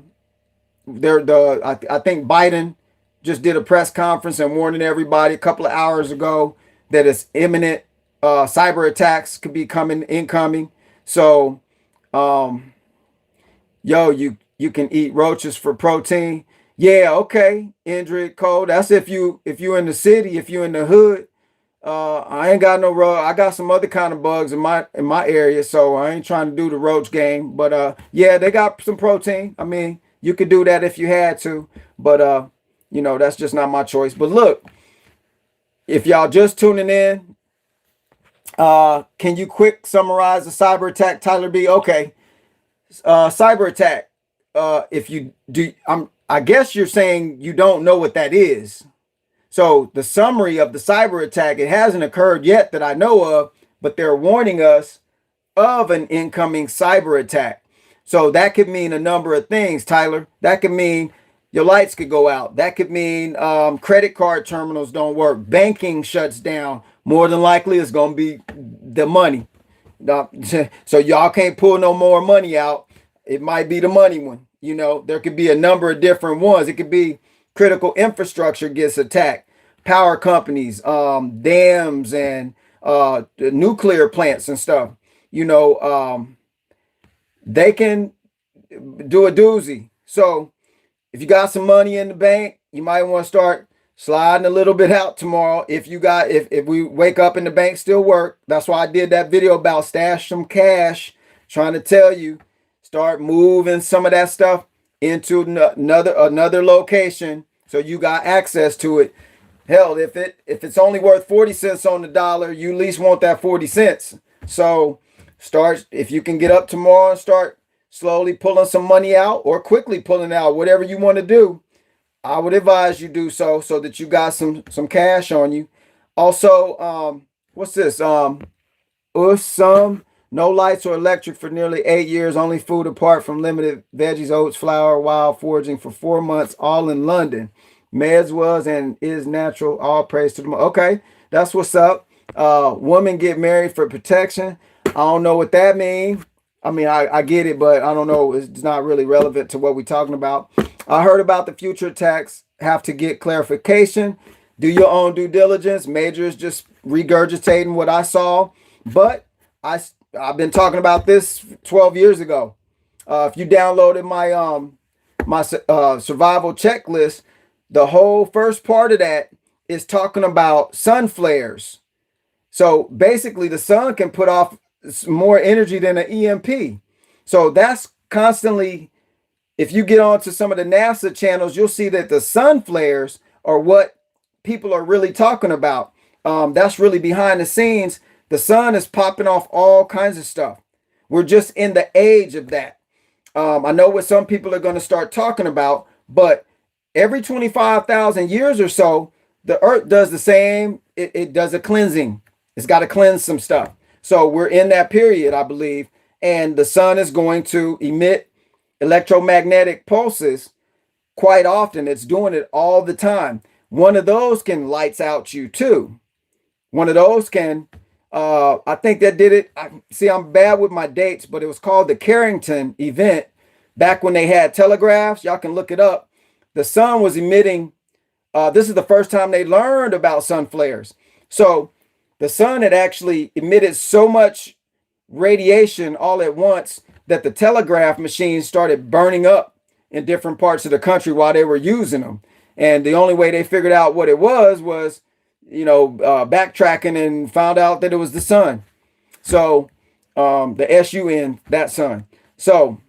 A: think Biden just did a press conference and warning everybody a couple of hours ago that it's imminent. Cyber attacks could be incoming. So, you can eat roaches for protein. Yeah, okay, Indrid Cole. That's if you in the city, if you in the hood. I ain't got no roach. I got some other kind of bugs in my area, so I ain't trying to do the roach game. But yeah, they got some protein. I mean, you could do that if you had to, but that's just not my choice. But look, if y'all just tuning in, can you quick summarize the cyber attack, Tyler B? Okay, cyber attack. If you do, I guess you're saying you don't know what that is. So the summary of the cyber attack, it hasn't occurred yet that I know of, but they're warning us of an incoming cyber attack. So that could mean a number of things, Tyler. That could mean your lights could go out. That could mean credit card terminals don't work. Banking shuts down. More than likely, it's going to be the money. So y'all can't pull no more money out. It might be the money one. There could be a number of different ones. It could be critical infrastructure gets attacked, power companies, dams, and nuclear plants and stuff. They can do a doozy. So if you got some money in the bank, you might want to start sliding a little bit out tomorrow. If we wake up and the bank still work, that's why I did that video about stash some cash, trying to tell you, start moving some of that stuff into another location so you got access to it. Hell, if it's only worth 40 cents on the dollar, you at least want that 40 cents. So start, if you can get up tomorrow and start slowly pulling some money out or quickly pulling out, whatever you want to do, I would advise you do so that you got some cash on you. Also, what's this? No lights or electric for nearly 8 years. Only food apart from limited veggies, oats, flour, wild foraging for 4 months, all in London. Meds was and is natural. All praise to the Lord. Okay, that's what's up. Women get married for protection. I don't know what that means. I mean, I get it, but I don't know. It's not really relevant to what we're talking about. I heard about the future attacks. Have to get clarification. Do your own due diligence. Major is just regurgitating what I saw, but I've been talking about this 12 years ago. If you downloaded my survival checklist, the whole first part of that is talking about sun flares. So basically, the sun can put off more energy than an EMP. So that's constantly, if you get onto some of the NASA channels, you'll see that the sun flares are what people are really talking about. That's really behind the scenes. The sun is popping off all kinds of stuff. We're just in the age of that. I know what some people are going to start talking about, but every 25,000 years or so, the earth does the same. It does a cleansing. It's got to cleanse some stuff. So we're in that period, I believe, and the sun is going to emit electromagnetic pulses quite often. It's doing it all the time. One of those can lights out you too. One of those can, I think that did it. I'm bad with my dates, but it was called the Carrington event back when they had telegraphs. Y'all can look it up. The sun was emitting. This is the first time they learned about sun flares. So the sun had actually emitted so much radiation all at once that the telegraph machines started burning up in different parts of the country while they were using them. And the only way they figured out what it was, backtracking and found out that it was the sun. So the sun, that sun. So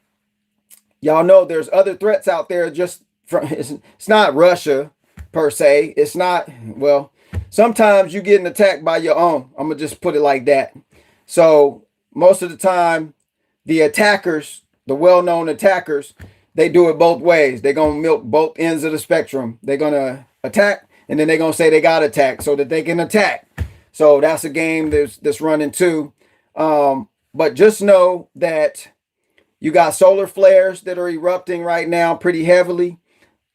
A: y'all know there's other threats out there. Just from it's not Russia per se. It's not, well, sometimes you getting attacked by your own. I'm gonna just put it like that. So most of the time, the attackers, the well-known attackers, they do it both ways. They're gonna milk both ends of the spectrum. They're gonna attack, and then they're gonna say they got attacked so that they can attack. So that's a game that's running too. But just know that you got solar flares that are erupting right now pretty heavily.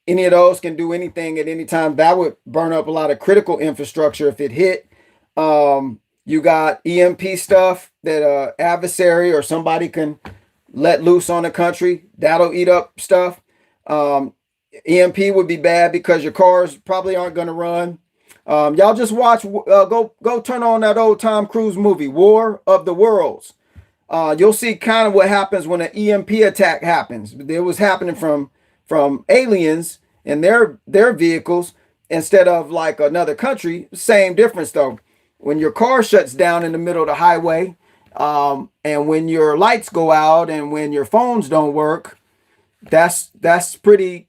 A: Any of those can do anything at any time. That would burn up a lot of critical infrastructure if it hit. You got EMP stuff that adversary or somebody can let loose on the country. That'll eat up stuff. EMP would be bad because your cars probably aren't going to run. Y'all just watch, go turn on that old Tom Cruise movie, War of the Worlds. You'll see kind of what happens when an EMP attack happens. It was happening from aliens and their vehicles instead of like another country. Same difference though. When your car shuts down in the middle of the highway, and when your lights go out and when your phones don't work, that's pretty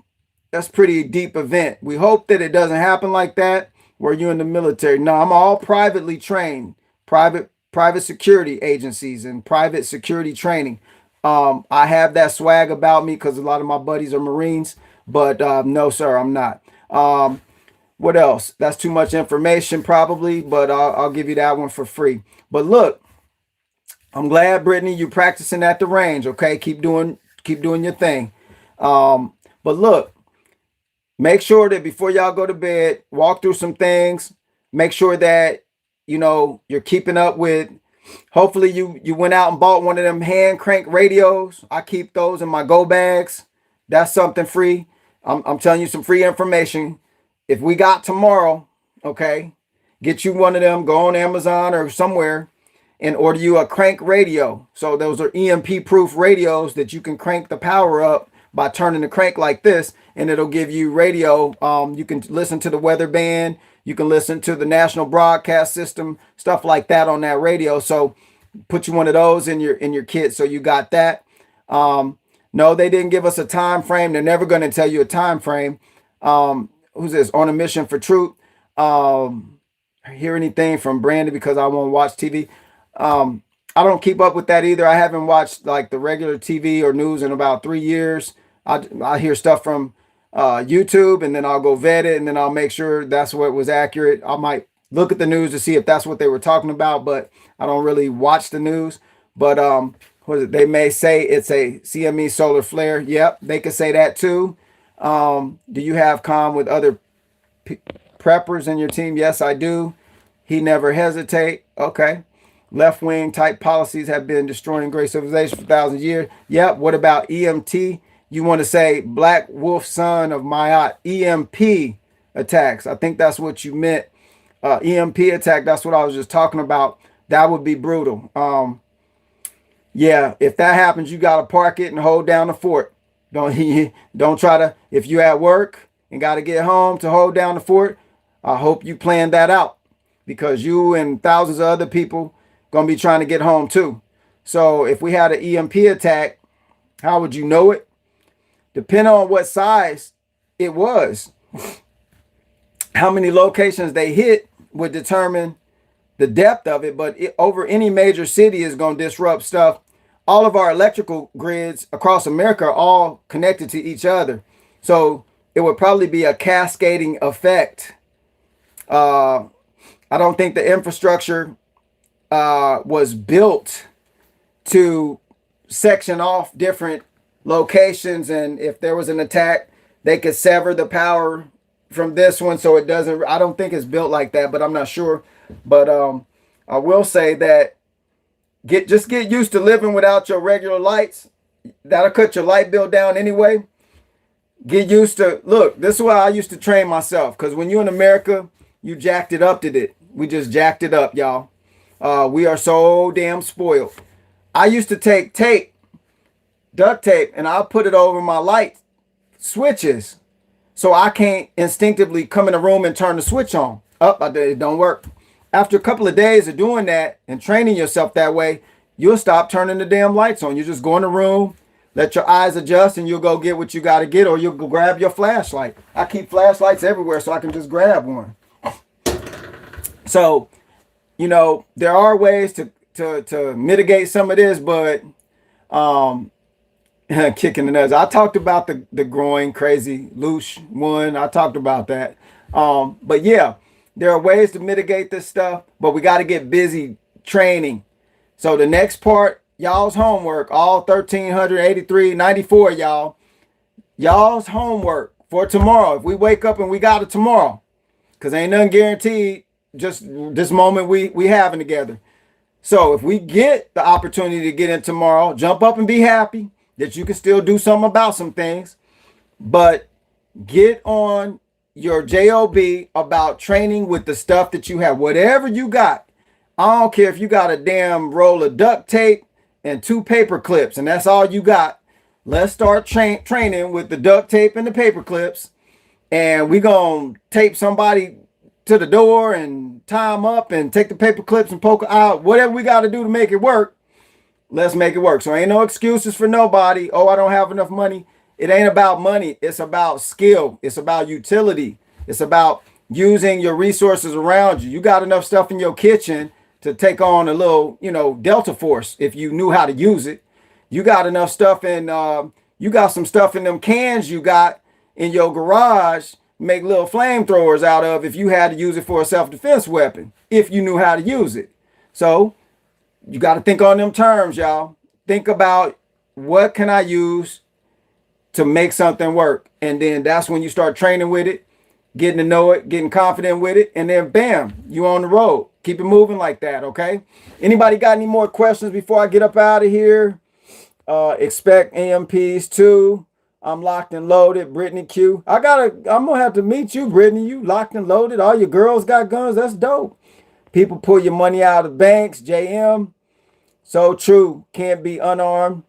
A: deep event. We hope that it doesn't happen like that where you're in the military. No, I'm all privately trained, private security agencies and private security training. I have that swag about me because a lot of my buddies are Marines, but no, sir, I'm not. What else? That's too much information probably, but I'll give you that one for free. But look, I'm glad, Brittany, you practicing at the range. Okay, keep doing your thing. But look, make sure that before y'all go to bed, walk through some things. Make sure that you're keeping up with. Hopefully you went out and bought one of them hand crank radios. I keep those in my go bags. That's something free. I'm telling you some free information. If we got tomorrow, okay, get you one of them, go on Amazon or somewhere and order you a crank radio. So those are EMP proof radios that you can crank the power up by turning the crank like this, and it'll give you radio. You can listen to the weather band. You can listen to the national broadcast system, stuff like that on that radio. So put you one of those in your kit. So you got that. No, they didn't give us a time frame. They're never going to tell you a time frame. Who's this? On a Mission for Truth. Hear anything from Brandon because I won't watch TV. I don't keep up with that either. I haven't watched like the regular TV or news in about 3 years. I hear stuff from YouTube, and then I'll go vet it, and then I'll make sure that's what was accurate. I might look at the news to see if that's what they were talking about, but I don't really watch the news. But what is it? They may say it's a CME solar flare. Yep, they could say that too. Do you have with other preppers in your team? Yes, I do. He never hesitate. Okay. Left-wing type policies have been destroying great civilization for thousands of years. Yep. What about EMT? You want to say Black Wolf Son of Mayat, EMP attacks. I think that's what you meant. EMP attack. That's what I was just talking about. That would be brutal. Yeah, if that happens, you got to park it and hold down the fort. Don't try to, if you at work and got to get home to hold down the fort, I hope you planned that out because you and thousands of other people going to be trying to get home too. So if we had an EMP attack, how would you know it? Depending on what size it was, how many locations they hit would determine the depth of it. But over any major city is going to disrupt stuff. All of our electrical grids across America are all connected to each other. So it would probably be a cascading effect. I don't think the infrastructure was built to section off different locations, and if there was an attack, they could sever the power from this one so it doesn't. I don't think it's built like that, but I'm not sure. But I will say that just get used to living without your regular lights. That'll cut your light bill down anyway. Get used to, look, this is why I used to train myself, because when you're in America, you jacked it up to it. We just jacked it up, y'all. We are so damn spoiled. I used to take tape, duct tape, and I'll put it over my light switches so I can't instinctively come in a room and turn the switch on. It don't work. After a couple of days of doing that and training yourself that way, you'll stop turning the damn lights on. You just go in the room, let your eyes adjust, and you'll go get what you got to get, or you'll go grab your flashlight. I keep flashlights everywhere so I can just grab one. So, there are ways to mitigate some of this, but kicking the nuts. I talked about the growing crazy loose one. I talked about that. But yeah, there are ways to mitigate this stuff, but we got to get busy training. So the next part, y'all's homework, all 1,383, 94 y'all's homework for tomorrow. If we wake up and we got it tomorrow, because ain't nothing guaranteed, just this moment we having together. So if we get the opportunity to get in tomorrow, jump up and be happy that you can still do something about some things, but get on your job about training with the stuff that you have. Whatever you got, I don't care if you got a damn roll of duct tape and 2 paper clips and that's all you got. Let's start training with the duct tape and the paper clips, and we gonna tape somebody to the door and tie them up and take the paper clips and poke out. Whatever we got to do to make it work, let's make it work. So ain't no excuses for nobody. Oh, I don't have enough money. It ain't about money. It's about skill. It's about utility. It's about using your resources around you. You got enough stuff in your kitchen to take on a little, Delta Force if you knew how to use it. You got enough stuff in, you got some stuff in them cans you got in your garage, make little flamethrowers out of if you had to use it for a self-defense weapon, if you knew how to use it. So you got to think on them terms, y'all. Think about, what can I use to make something work? And then that's when you start training with it, getting to know it, getting confident with it, and then bam, you on the road. Keep it moving like that, okay? Anybody got any more questions before I get up out of here? Expect AMPs too. I'm locked and loaded. Brittany Q. I'm gonna have to meet you, Brittany. You locked and loaded. All your girls got guns. That's dope. People pull your money out of banks. JM. So true. Can't be unarmed.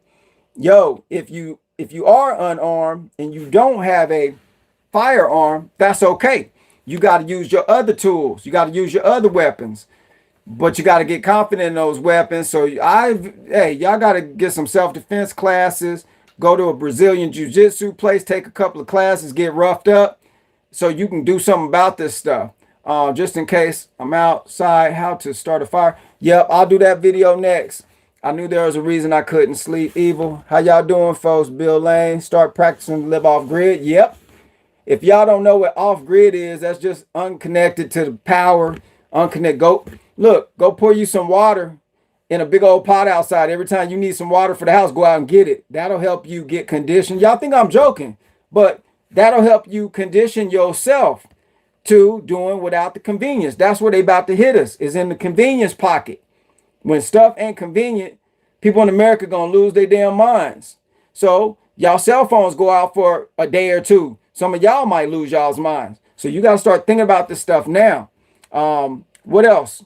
A: Yo, if you are unarmed and you don't have a firearm, that's okay. You got to use your other tools. You got to use your other weapons. But you got to get confident in those weapons. So y'all got to get some self-defense classes. Go to a Brazilian jiu-jitsu place, take a couple of classes, get roughed up so you can do something about this stuff. Just in case I'm outside, how to start a fire. Yep, I'll do that video next. I knew there was a reason I couldn't sleep. Evil. How y'all doing, folks? Bill Lane. Start practicing to live off grid. Yep. If y'all don't know what off grid is, that's just unconnected to the power. Go pour you some water in a big old pot outside. Every time you need some water for the house, go out and get it. That'll help you get conditioned. Y'all think I'm joking, but that'll help you condition yourself to doing without the convenience. That's where they about to hit us, is in the convenience pocket. When stuff ain't convenient, people in America gonna lose their damn minds. So y'all cell phones go out for a day or two. Some of y'all might lose y'all's minds. So you got to start thinking about this stuff now. What else?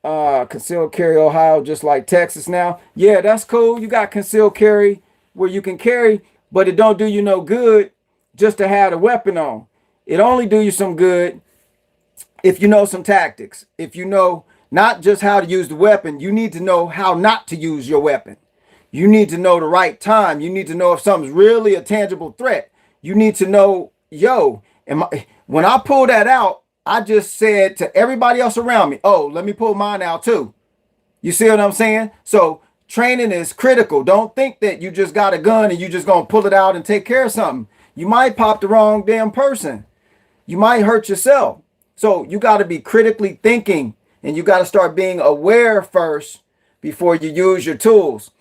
A: Concealed carry Ohio, just like Texas now. Yeah, that's cool. You got concealed carry where you can carry, but it don't do you no good just to have a weapon on. It only do you some good if you know some tactics. If you know not just how to use the weapon, you need to know how not to use your weapon. You need to know the right time. You need to know if something's really a tangible threat. You need to know, when I pull that out, I just said to everybody else around me, oh, let me pull mine out too. You see what I'm saying? So training is critical. Don't think that you just got a gun and you just gonna pull it out and take care of something. You might pop the wrong damn person. You might hurt yourself. So you got to be critically thinking, and you got to start being aware first before you use your tools.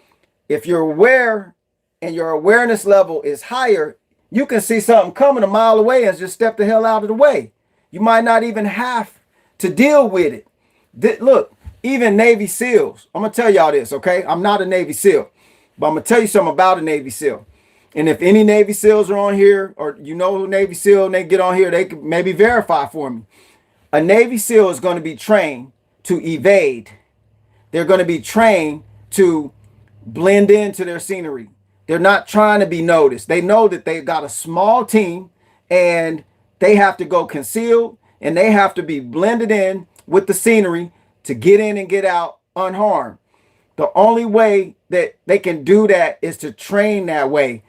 A: If you're aware and your awareness level is higher, you can see something coming a mile away and just step the hell out of the way. You might not even have to deal with it. Look, even Navy SEALs, I'm going to tell y'all this, okay? I'm not a Navy SEAL, but I'm going to tell you something about a Navy SEAL. And if any Navy SEALs are on here, or Navy SEAL and they get on here, they can maybe verify for me. A Navy SEAL is going to be trained to evade. They're going to be trained to blend into their scenery. They're not trying to be noticed. They know that they've got a small team and they have to go concealed and they have to be blended in with the scenery to get in and get out unharmed. The only way that they can do that is to train that way.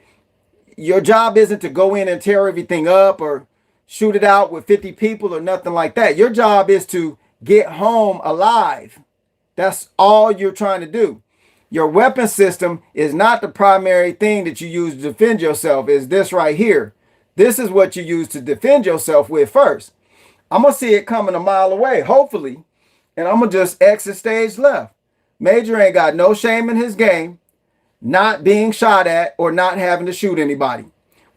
A: Your job isn't to go in and tear everything up or shoot it out with 50 people or nothing like that. Your job is to get home alive. That's all you're trying to do. Your weapon system is not the primary thing that you use to defend yourself. Is this right here. This is what you use to defend yourself with first. I'm going to see it coming a mile away, hopefully, and I'm going to just exit stage left. Major ain't got no shame in his game, not being shot at or not having to shoot anybody.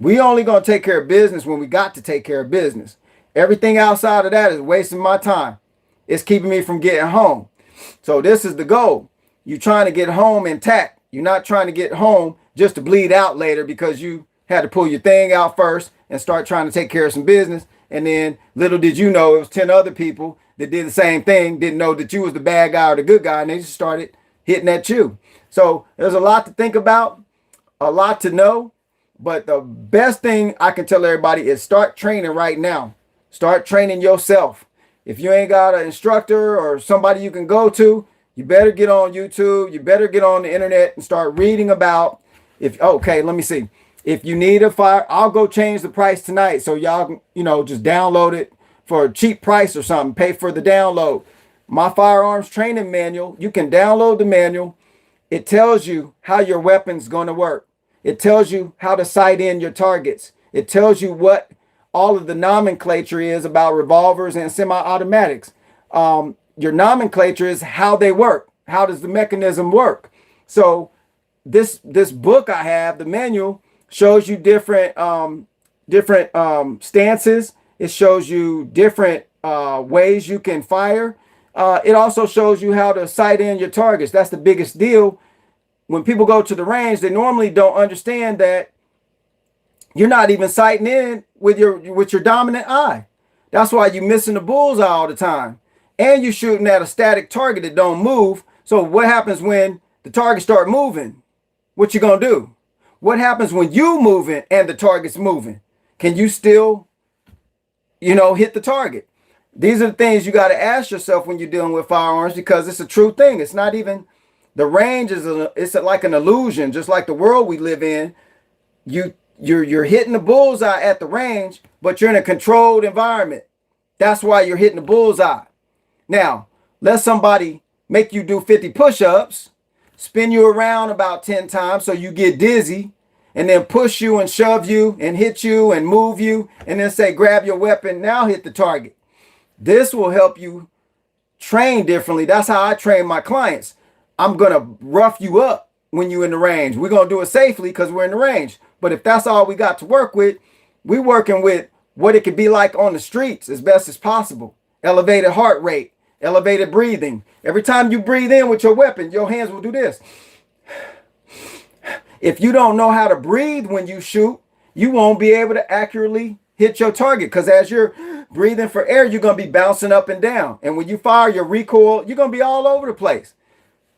A: We only going to take care of business when we got to take care of business. Everything outside of that is wasting my time. It's keeping me from getting home. So this is the goal. You're trying to get home intact. You're not trying to get home just to bleed out later because you had to pull your thing out first and start trying to take care of some business. And then little did you know it was 10 other people that did the same thing, didn't know that you was the bad guy or the good guy, and they just started hitting at you. So there's a lot to think about, a lot to know. But the best thing I can tell everybody is start training right now. Start training yourself. If you ain't got an instructor or somebody you can go to, you better get on YouTube. You better get on the internet and start reading about okay, let me see. If you need a fire, I'll go change the price tonight. So y'all, just download it for a cheap price or something. Pay for the download. My firearms training manual, you can download the manual. It tells you how your weapon's going to work. It tells you how to sight in your targets. It tells you what all of the nomenclature is about revolvers and semi-automatics. Your nomenclature is how they work. How does the mechanism work? So this book I have, the manual, shows you different stances. It shows you different ways you can fire. It also shows you how to sight in your targets. That's the biggest deal. When people go to the range, they normally don't understand that you're not even sighting in with your dominant eye. That's why you're missing the bullseye all the time. And you're shooting at a static target that don't move. So what happens when the target start moving? What you gonna do? What happens when you moving and the target's moving? Can you still, hit the target? These are the things you got to ask yourself when you're dealing with firearms, because it's a true thing. It's not even, the range it's like an illusion, just like the world we live in. You're hitting the bullseye at the range, but you're in a controlled environment. That's why you're hitting the bullseye. Now, let somebody make you do 50 push-ups, spin you around about 10 times so you get dizzy, and then push you and shove you and hit you and move you, and then say, grab your weapon, now hit the target. This will help you train differently. That's how I train my clients. I'm going to rough you up when you're in the range. We're going to do it safely because we're in the range. But if that's all we got to work with, we're working with what it could be like on the streets as best as possible. Elevated heart rate, elevated breathing. Every time you breathe in with your weapon, your hands will do this. If you don't know how to breathe when you shoot, you won't be able to accurately hit your target, because as you're breathing for air, you're going to be bouncing up and down. And when you fire your recoil, you're going to be all over the place.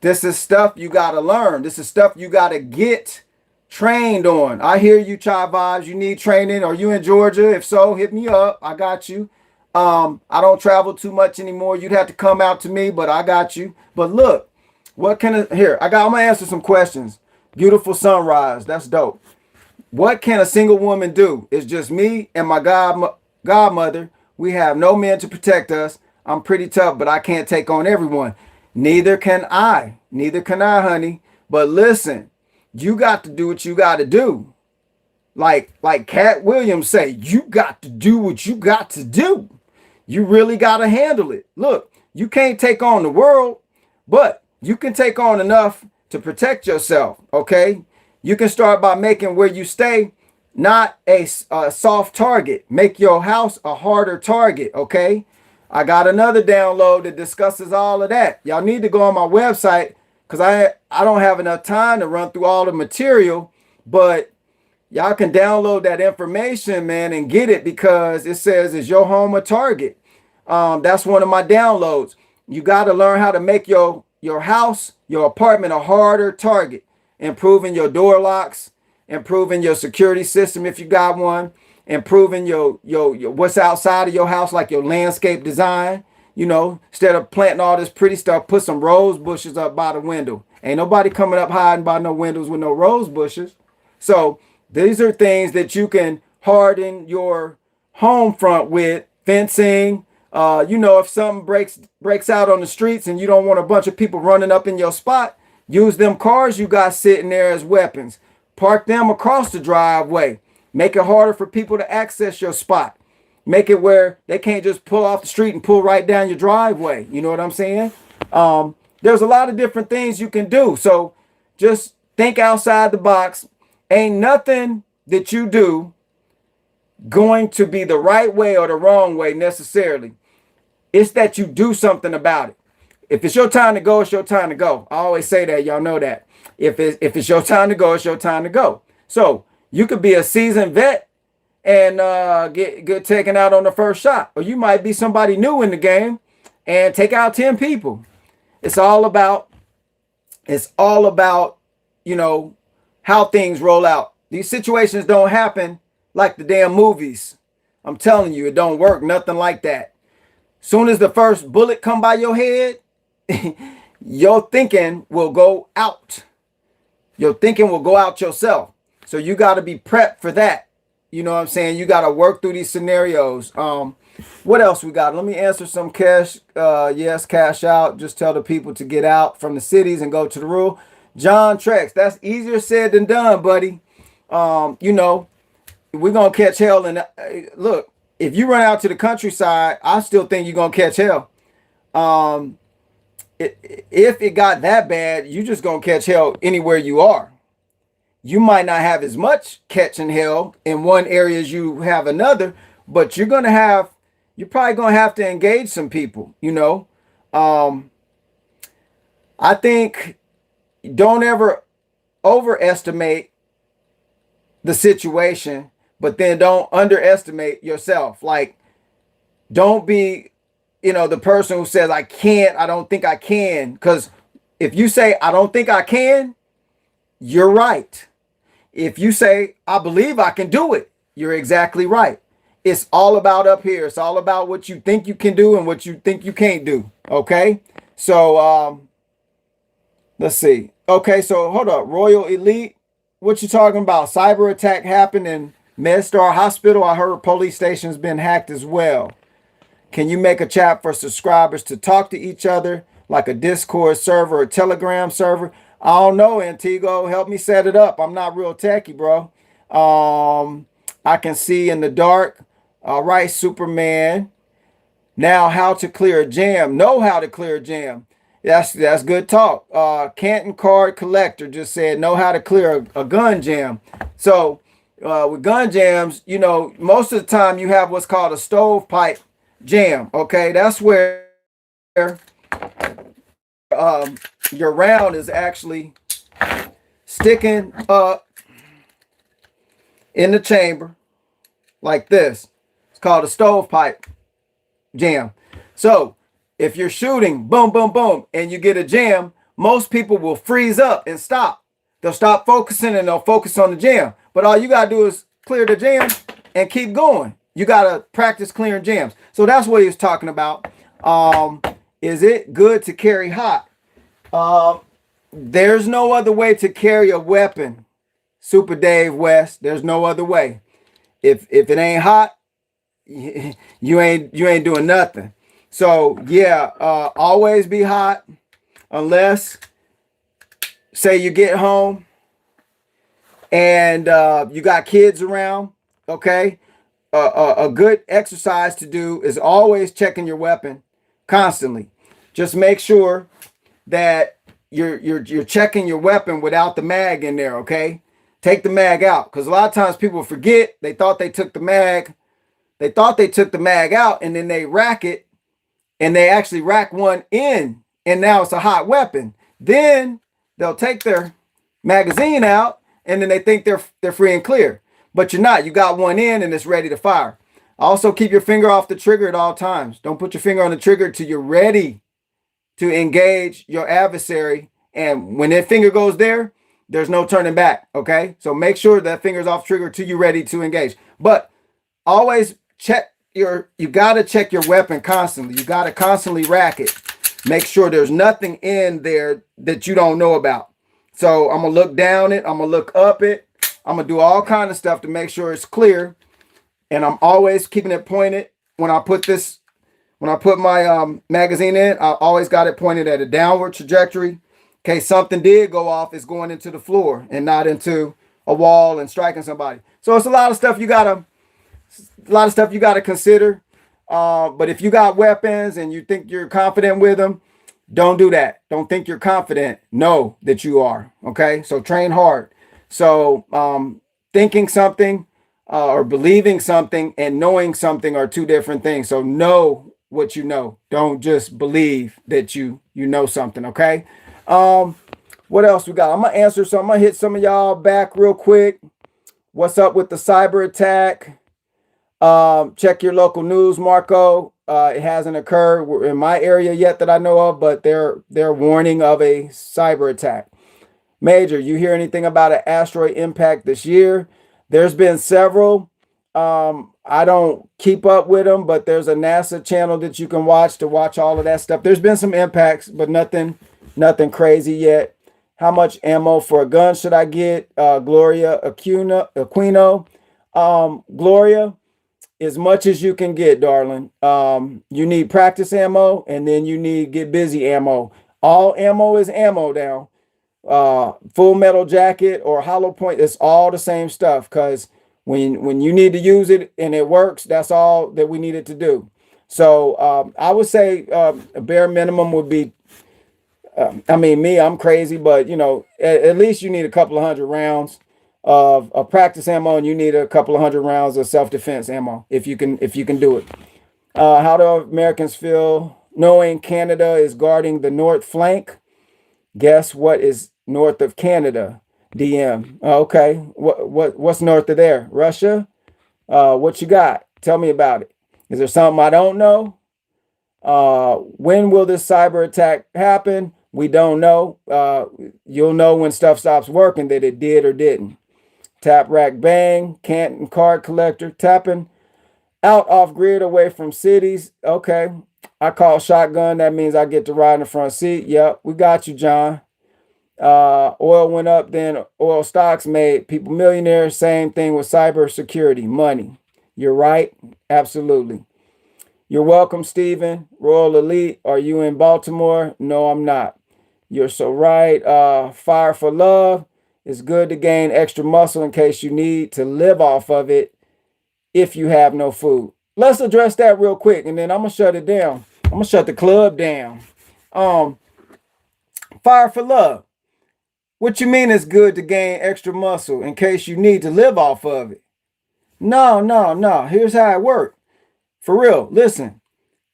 A: This is stuff you got to learn. This is stuff you got to get trained on. I hear you, Chai Vibes. You need training. Are you in Georgia? If so, hit me up. I got you. I don't travel too much anymore. You'd have to come out to me, but I got you. But look, I'm going to answer some questions. Beautiful sunrise. That's dope. What can a single woman do? It's just me and my godmother. We have no men to protect us. I'm pretty tough, but I can't take on everyone. Neither can I. Neither can I, honey. But listen, you got to do what you got to do. Like Cat Williams say, you got to do what you got to do. You really got to handle it. Look, you can't take on the world, but you can take on enough to protect yourself, okay? You can start by making where you stay not a soft target. Make your house a harder target, okay? I got another download that discusses all of that. Y'all need to go on my website, because I don't have enough time to run through all the material, but y'all can download that information, man, and get it, because it says, is your home a target? That's one of my downloads. You got to learn how to make your house, your apartment, a harder target. Improving your door locks, improving your security system if you got one, improving your what's outside of your house, like your landscape design. Instead of planting all this pretty stuff, put some rose bushes up by the window. Ain't nobody coming up hiding by no windows with no rose bushes. So these are things that you can harden your home front with: fencing. If something breaks out on the streets and you don't want a bunch of people running up in your spot, use them cars you got sitting there as weapons. Park them across the driveway. Make it harder for people to access your spot. Make it where they can't just pull off the street and pull right down your driveway. You know what I'm saying? There's a lot of different things you can do. So just think outside the box. Ain't nothing that you do going to be the right way or the wrong way necessarily. It's that you do something about it. If it's your time to go, it's your time to go. I always say that. Y'all know that. If it's your time to go, it's your time to go. So you could be a seasoned vet and get taken out on the first shot, or you might be somebody new in the game and take out 10 people. It's all about how things roll out. These situations don't happen like the damn movies. I'm telling you, it don't work. Nothing like that. Soon as the first bullet come by your head, your thinking will go out. Your thinking will go out yourself. So you got to be prepped for that. You know what I'm saying? You got to work through these scenarios. What else we got? Let me answer some cash. Yes, cash out. Just tell the people to get out from the cities and go to the rural. John Trex, that's easier said than done, buddy. We're going to catch hell. And look, if you run out to the countryside, I still think you're going to catch hell. If it got that bad, you just going to catch hell anywhere you are. You might not have as much catching hell in one area as you have another, but you're probably going to have to engage some people, I think don't ever overestimate the situation, but then don't underestimate yourself. Like, don't be, the person who says, I don't think I can. Because if you say, I don't think I can, you're right. If you say, I believe I can do it, you're exactly right. It's all about up here. It's all about what you think you can do and what you think you can't do. Okay. So, let's see. Okay. So hold up. Royal Elite. What you talking about? Cyber attack happened in MedStar Hospital. I heard police station's been hacked as well. Can you make a chat for subscribers to talk to each other, like a Discord server or Telegram server? I don't know, Antigo. Help me set it up. I'm not real techie, bro. I can see in the dark. All right, Superman. Now, how to clear a jam. Know how to clear a jam. That's good talk. Canton Card Collector just said, know how to clear a gun jam. So with gun jams, most of the time you have what's called a stovepipe jam. Okay, that's where your round is actually sticking up in the chamber like this. It's called a stovepipe jam. So if you're shooting, boom, boom, boom, and you get a jam, most people will freeze up and stop. They'll stop focusing and they'll focus on the jam. But all you got to do is clear the jam and keep going. You got to practice clearing jams. So that's what he was talking about. Is it good to carry hot? There's no other way to carry a weapon. Super Dave West, there's no other way. If it ain't hot, you ain't doing nothing. So yeah, always be hot, unless say you get home and you got kids around. Okay, a good exercise to do is always checking your weapon constantly. Just make sure that you're checking your weapon without the mag in there. Okay, take the mag out, because a lot of times people forget. They thought they took the mag out, and then they rack it, and they actually rack one in, and now it's a hot weapon. Then they'll take their magazine out, and then they think they're free and clear, but you're not. You got one in, and it's ready to fire. Also, keep your finger off the trigger at all times. Don't put your finger on the trigger till you're ready to engage your adversary. And when that finger goes there, there's no turning back. Okay. So make sure that finger's off trigger till you're ready to engage. But always check you got to check your weapon constantly. You got to constantly rack it. Make sure there's nothing in there that you don't know about. So I'm going to look down it. I'm going to look up it. I'm going to do all kind of stuff to make sure it's clear. And I'm always keeping it pointed. When I put my magazine in, I always got it pointed at a downward trajectory. In case something did go off, it's going into the floor and not into a wall and striking somebody. So it's a lot of stuff you gotta consider. But if you got weapons and you think you're confident with them, don't do that. Don't think you're confident. Know that you are. Okay. So train hard. So thinking something or believing something and knowing something are two different things. So know what you know. Don't just believe that you know something. Okay. What else we got? I'm gonna answer some. I'm gonna hit some of y'all back real quick. What's up with the cyber attack? Check your local news, Marco. It hasn't occurred in my area yet that I know of, but they're warning of a cyber attack. Major, you hear anything about an asteroid impact this year? There's been several. I don't keep up with them, but there's a NASA channel that you can watch to watch all of that stuff. There's been some impacts, but nothing crazy yet. How much ammo for a gun should I get? Gloria Aquino. Gloria, as much as you can get, darling. You need practice ammo, and then you need get busy ammo. All ammo is ammo now. Full metal jacket or hollow point, it's all the same stuff, because when you need to use it and it works, that's all that we needed to do. So I would say a bare minimum would be, I'm crazy, but at least you need a couple of hundred rounds of practice ammo, and you need a couple of hundred rounds of self-defense ammo if you can do it. How do Americans feel knowing Canada is guarding the north flank? Guess what is north of Canada? DM. Okay. What's north of there? Russia? What you got? Tell me about it. Is there something I don't know? When will this cyber attack happen? We don't know. You'll know when stuff stops working that it did or didn't. Tap, rack, bang. Canton card collector. Tapping out off grid away from cities. Okay. I call shotgun. That means I get to ride in the front seat. Yep. We got you, John. Oil went up, then oil stocks made people millionaires. Same thing with cyber security, money. You're right. Absolutely. You're welcome, Stephen. Royal Elite, are you in Baltimore? No, I'm not. You're so right. Fire for love. It's good to gain extra muscle in case you need to live off of it if you have no food. Let's address that real quick, and then I'm going to shut it down. I'm going to shut the club down. Fire for love. What you mean it's good to gain extra muscle in case you need to live off of it? No. Here's how it works. For real, listen.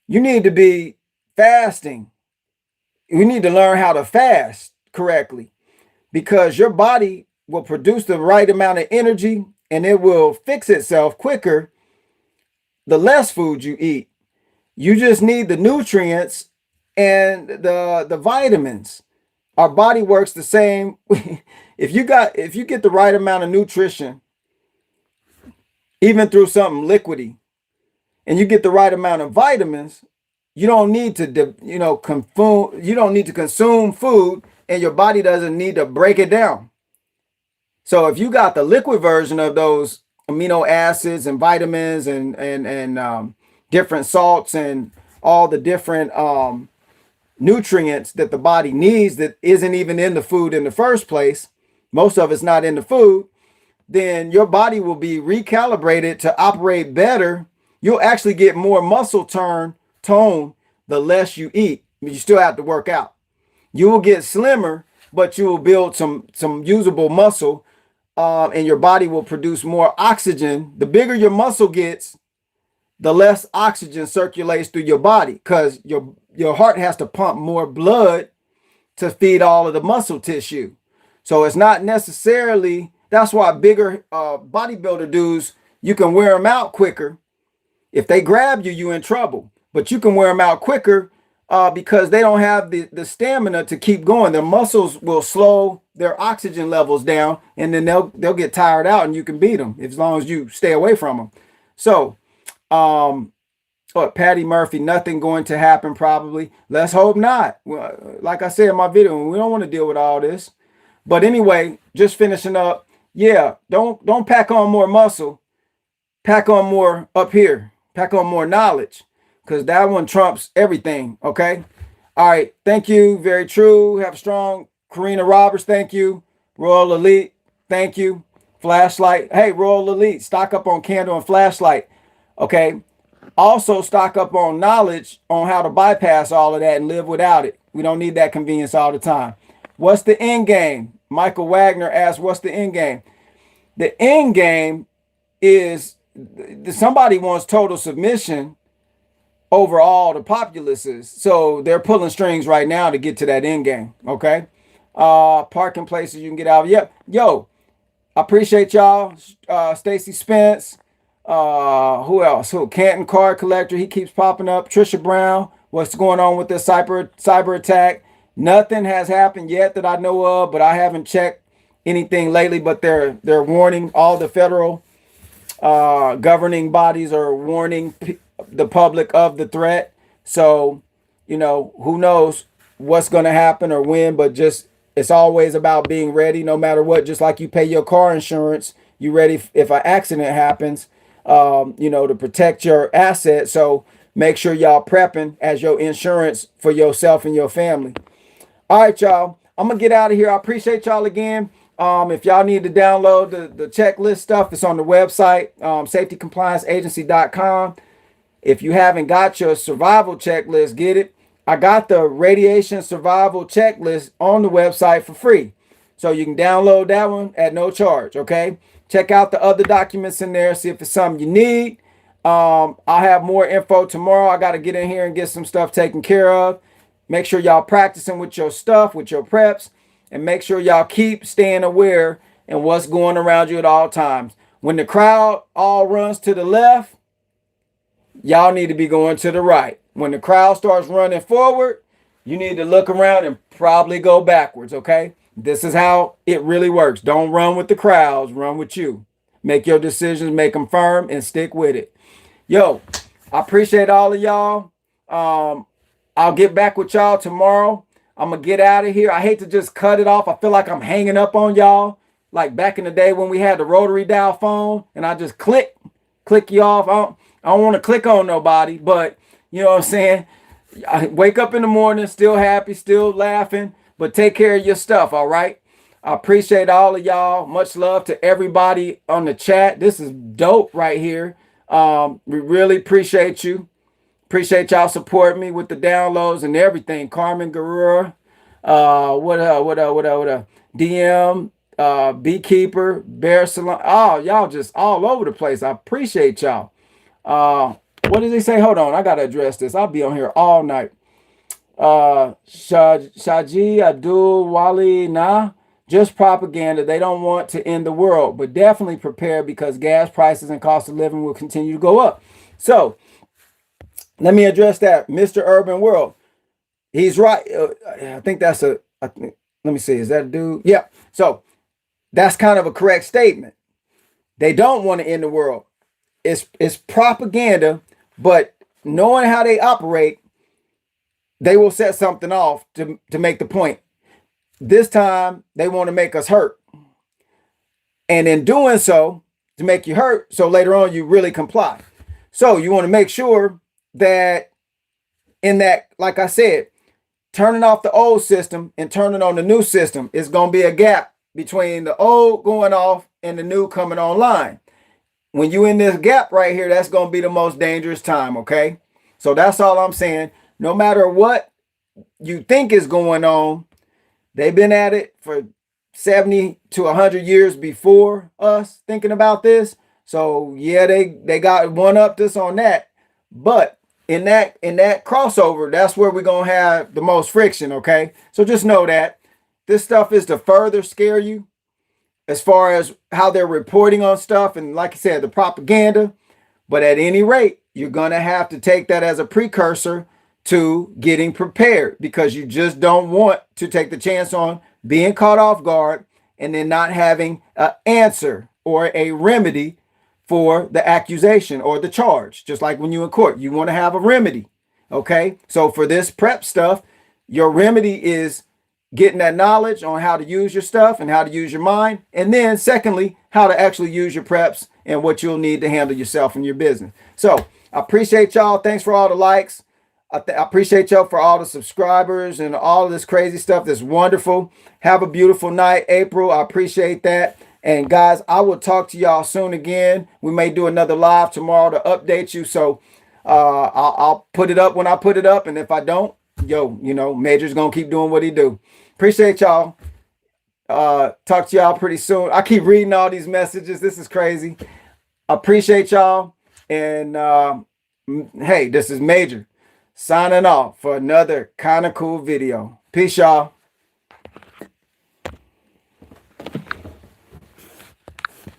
A: You need to be fasting. You need to learn how to fast correctly, because your body will produce the right amount of energy and it will fix itself quicker the less food you eat. You just need the nutrients and the vitamins. Our body works the same. If you get the right amount of nutrition, even through something liquidy, and you get the right amount of vitamins, you don't need to consume food, and your body doesn't need to break it down. So if you got the liquid version of those amino acids and vitamins and different salts and all the different nutrients that the body needs that isn't even in the food in the first place, most of it's not in the food, then your body will be recalibrated to operate better. You'll actually get more muscle tone the less you eat. You still have to work out. You will get slimmer, but you will build some usable muscle, and your body will produce more oxygen. The bigger your muscle gets, the less oxygen circulates through your body, because your heart has to pump more blood to feed all of the muscle tissue. So it's not necessarily, that's why bigger bodybuilder dudes, you can wear them out quicker If they grab you, you in trouble. But you can wear them out quicker because they don't have the stamina to keep going. Their muscles will slow their oxygen levels down, and then they'll get tired out, and you can beat them as long as you stay away from them. So, Patty Murphy, nothing going to happen probably. Let's hope not. Like I said in my video, we don't want to deal with all this. But anyway, just finishing up. Yeah, don't pack on more muscle. Pack on more up here. Pack on more knowledge, because that one trumps everything. Okay. All right. Thank you. Very true. Have a strong. Karina Roberts. Thank you. Royal Elite. Thank you. Flashlight. Hey, Royal Elite. Stock up on candle and flashlight. Okay. Also stock up on knowledge on how to bypass all of that and live without it. We don't need that convenience all the time. What's the end game? Michael Wagner asked, what's the end game? The end game is somebody wants total submission over all the populaces. So they're pulling strings right now to get to that end game. Okay. Parking places you can get out. Yep. Yo, I appreciate y'all. Stacy Spence. Who else? Canton Card Collector. He keeps popping up. Trisha Brown. What's going on with this cyber attack? Nothing has happened yet that I know of, but I haven't checked anything lately. But they're warning, all the federal governing bodies are warning the public of the threat. So, who knows what's going to happen or when, but just it's always about being ready no matter what. Just like you pay your car insurance, you ready if an accident happens, to protect your asset. So make sure y'all prepping as your insurance for yourself and your family. All right, y'all. I'm going to get out of here. I appreciate y'all again. If y'all need to download the checklist stuff, it's on the website, safetycomplianceagency.com. If you haven't got your survival checklist, get it. I got the radiation survival checklist on the website for free. So you can download that one at no charge, okay? Check out the other documents in there, see if it's something you need. I'll have more info tomorrow. I got to get in here and get some stuff taken care of. Make sure y'all practicing with your stuff, with your preps, and make sure y'all keep staying aware and what's going around you at all times. When the crowd all runs to the left, y'all need to be going to the right. When the crowd starts running forward, you need to look around and probably go backwards, okay? This is how it really works. Don't run with the crowds, run with you. Make your decisions, make them firm, and stick with it. Yo, I appreciate all of y'all. I'll get back with y'all tomorrow. I'm going to get out of here. I hate to just cut it off. I feel like I'm hanging up on y'all. Like back in the day when we had the rotary dial phone and I just click you off. I don't want to click on nobody, but you know what I'm saying? I wake up in the morning, still happy, still laughing, but take care of your stuff, all right? I appreciate all of y'all. Much love to everybody on the chat. This is dope right here. We really appreciate you. Appreciate y'all supporting me with the downloads and everything. Carmen Guerrero, what DM, Beekeeper, Bear Salon. Oh, y'all just all over the place. I appreciate y'all. What did they say? Hold on, I gotta address this. I'll be on here all night. Shaji Abdul Wali, nah, just propaganda. They don't want to end the world, but definitely prepare because gas prices and cost of living will continue to go up. So let me address that, Mr. Urban World. He's right. I think that's let me see. Is that a dude? Yeah. So that's kind of a correct statement. They don't want to end the world. It's propaganda, but knowing how they operate, they will set something off to make the point. This time, they want to make us hurt. And in doing so, to make you hurt, so later on, you really comply. So you want to make sure that in that, like I said, turning off the old system and turning on the new system is going to be a gap between the old going off and the new coming online. When you in this gap right here, that's going to be the most dangerous time, okay? So that's all I'm saying. No matter what you think is going on, they've been at it for 70 to 100 years before us thinking about this. So yeah, they got one up this on that. But in that crossover, that's where we're going to have the most friction, okay? So just know that this stuff is to further scare you as far as how they're reporting on stuff. And like I said, the propaganda. But at any rate, you're going to have to take that as a precursor to getting prepared, because you just don't want to take the chance on being caught off guard and then not having an answer or a remedy for the accusation or the charge. Just like when you're in court, you want to have a remedy. Okay. So for this prep stuff, your remedy is getting that knowledge on how to use your stuff and how to use your mind. And then secondly, how to actually use your preps and what you'll need to handle yourself and your business. So I appreciate y'all. Thanks for all the likes. I appreciate y'all for all the subscribers and all of this crazy stuff. That's wonderful. Have a beautiful night, April. I appreciate that. And guys, I will talk to y'all soon again. We may do another live tomorrow to update you. So I'll put it up when I put it up. And if I don't, Major's going to keep doing what he do. Appreciate y'all. Talk to y'all pretty soon. I keep reading all these messages. This is crazy. I appreciate y'all. And hey, this is Major signing off for another kind of cool video. Peace, y'all.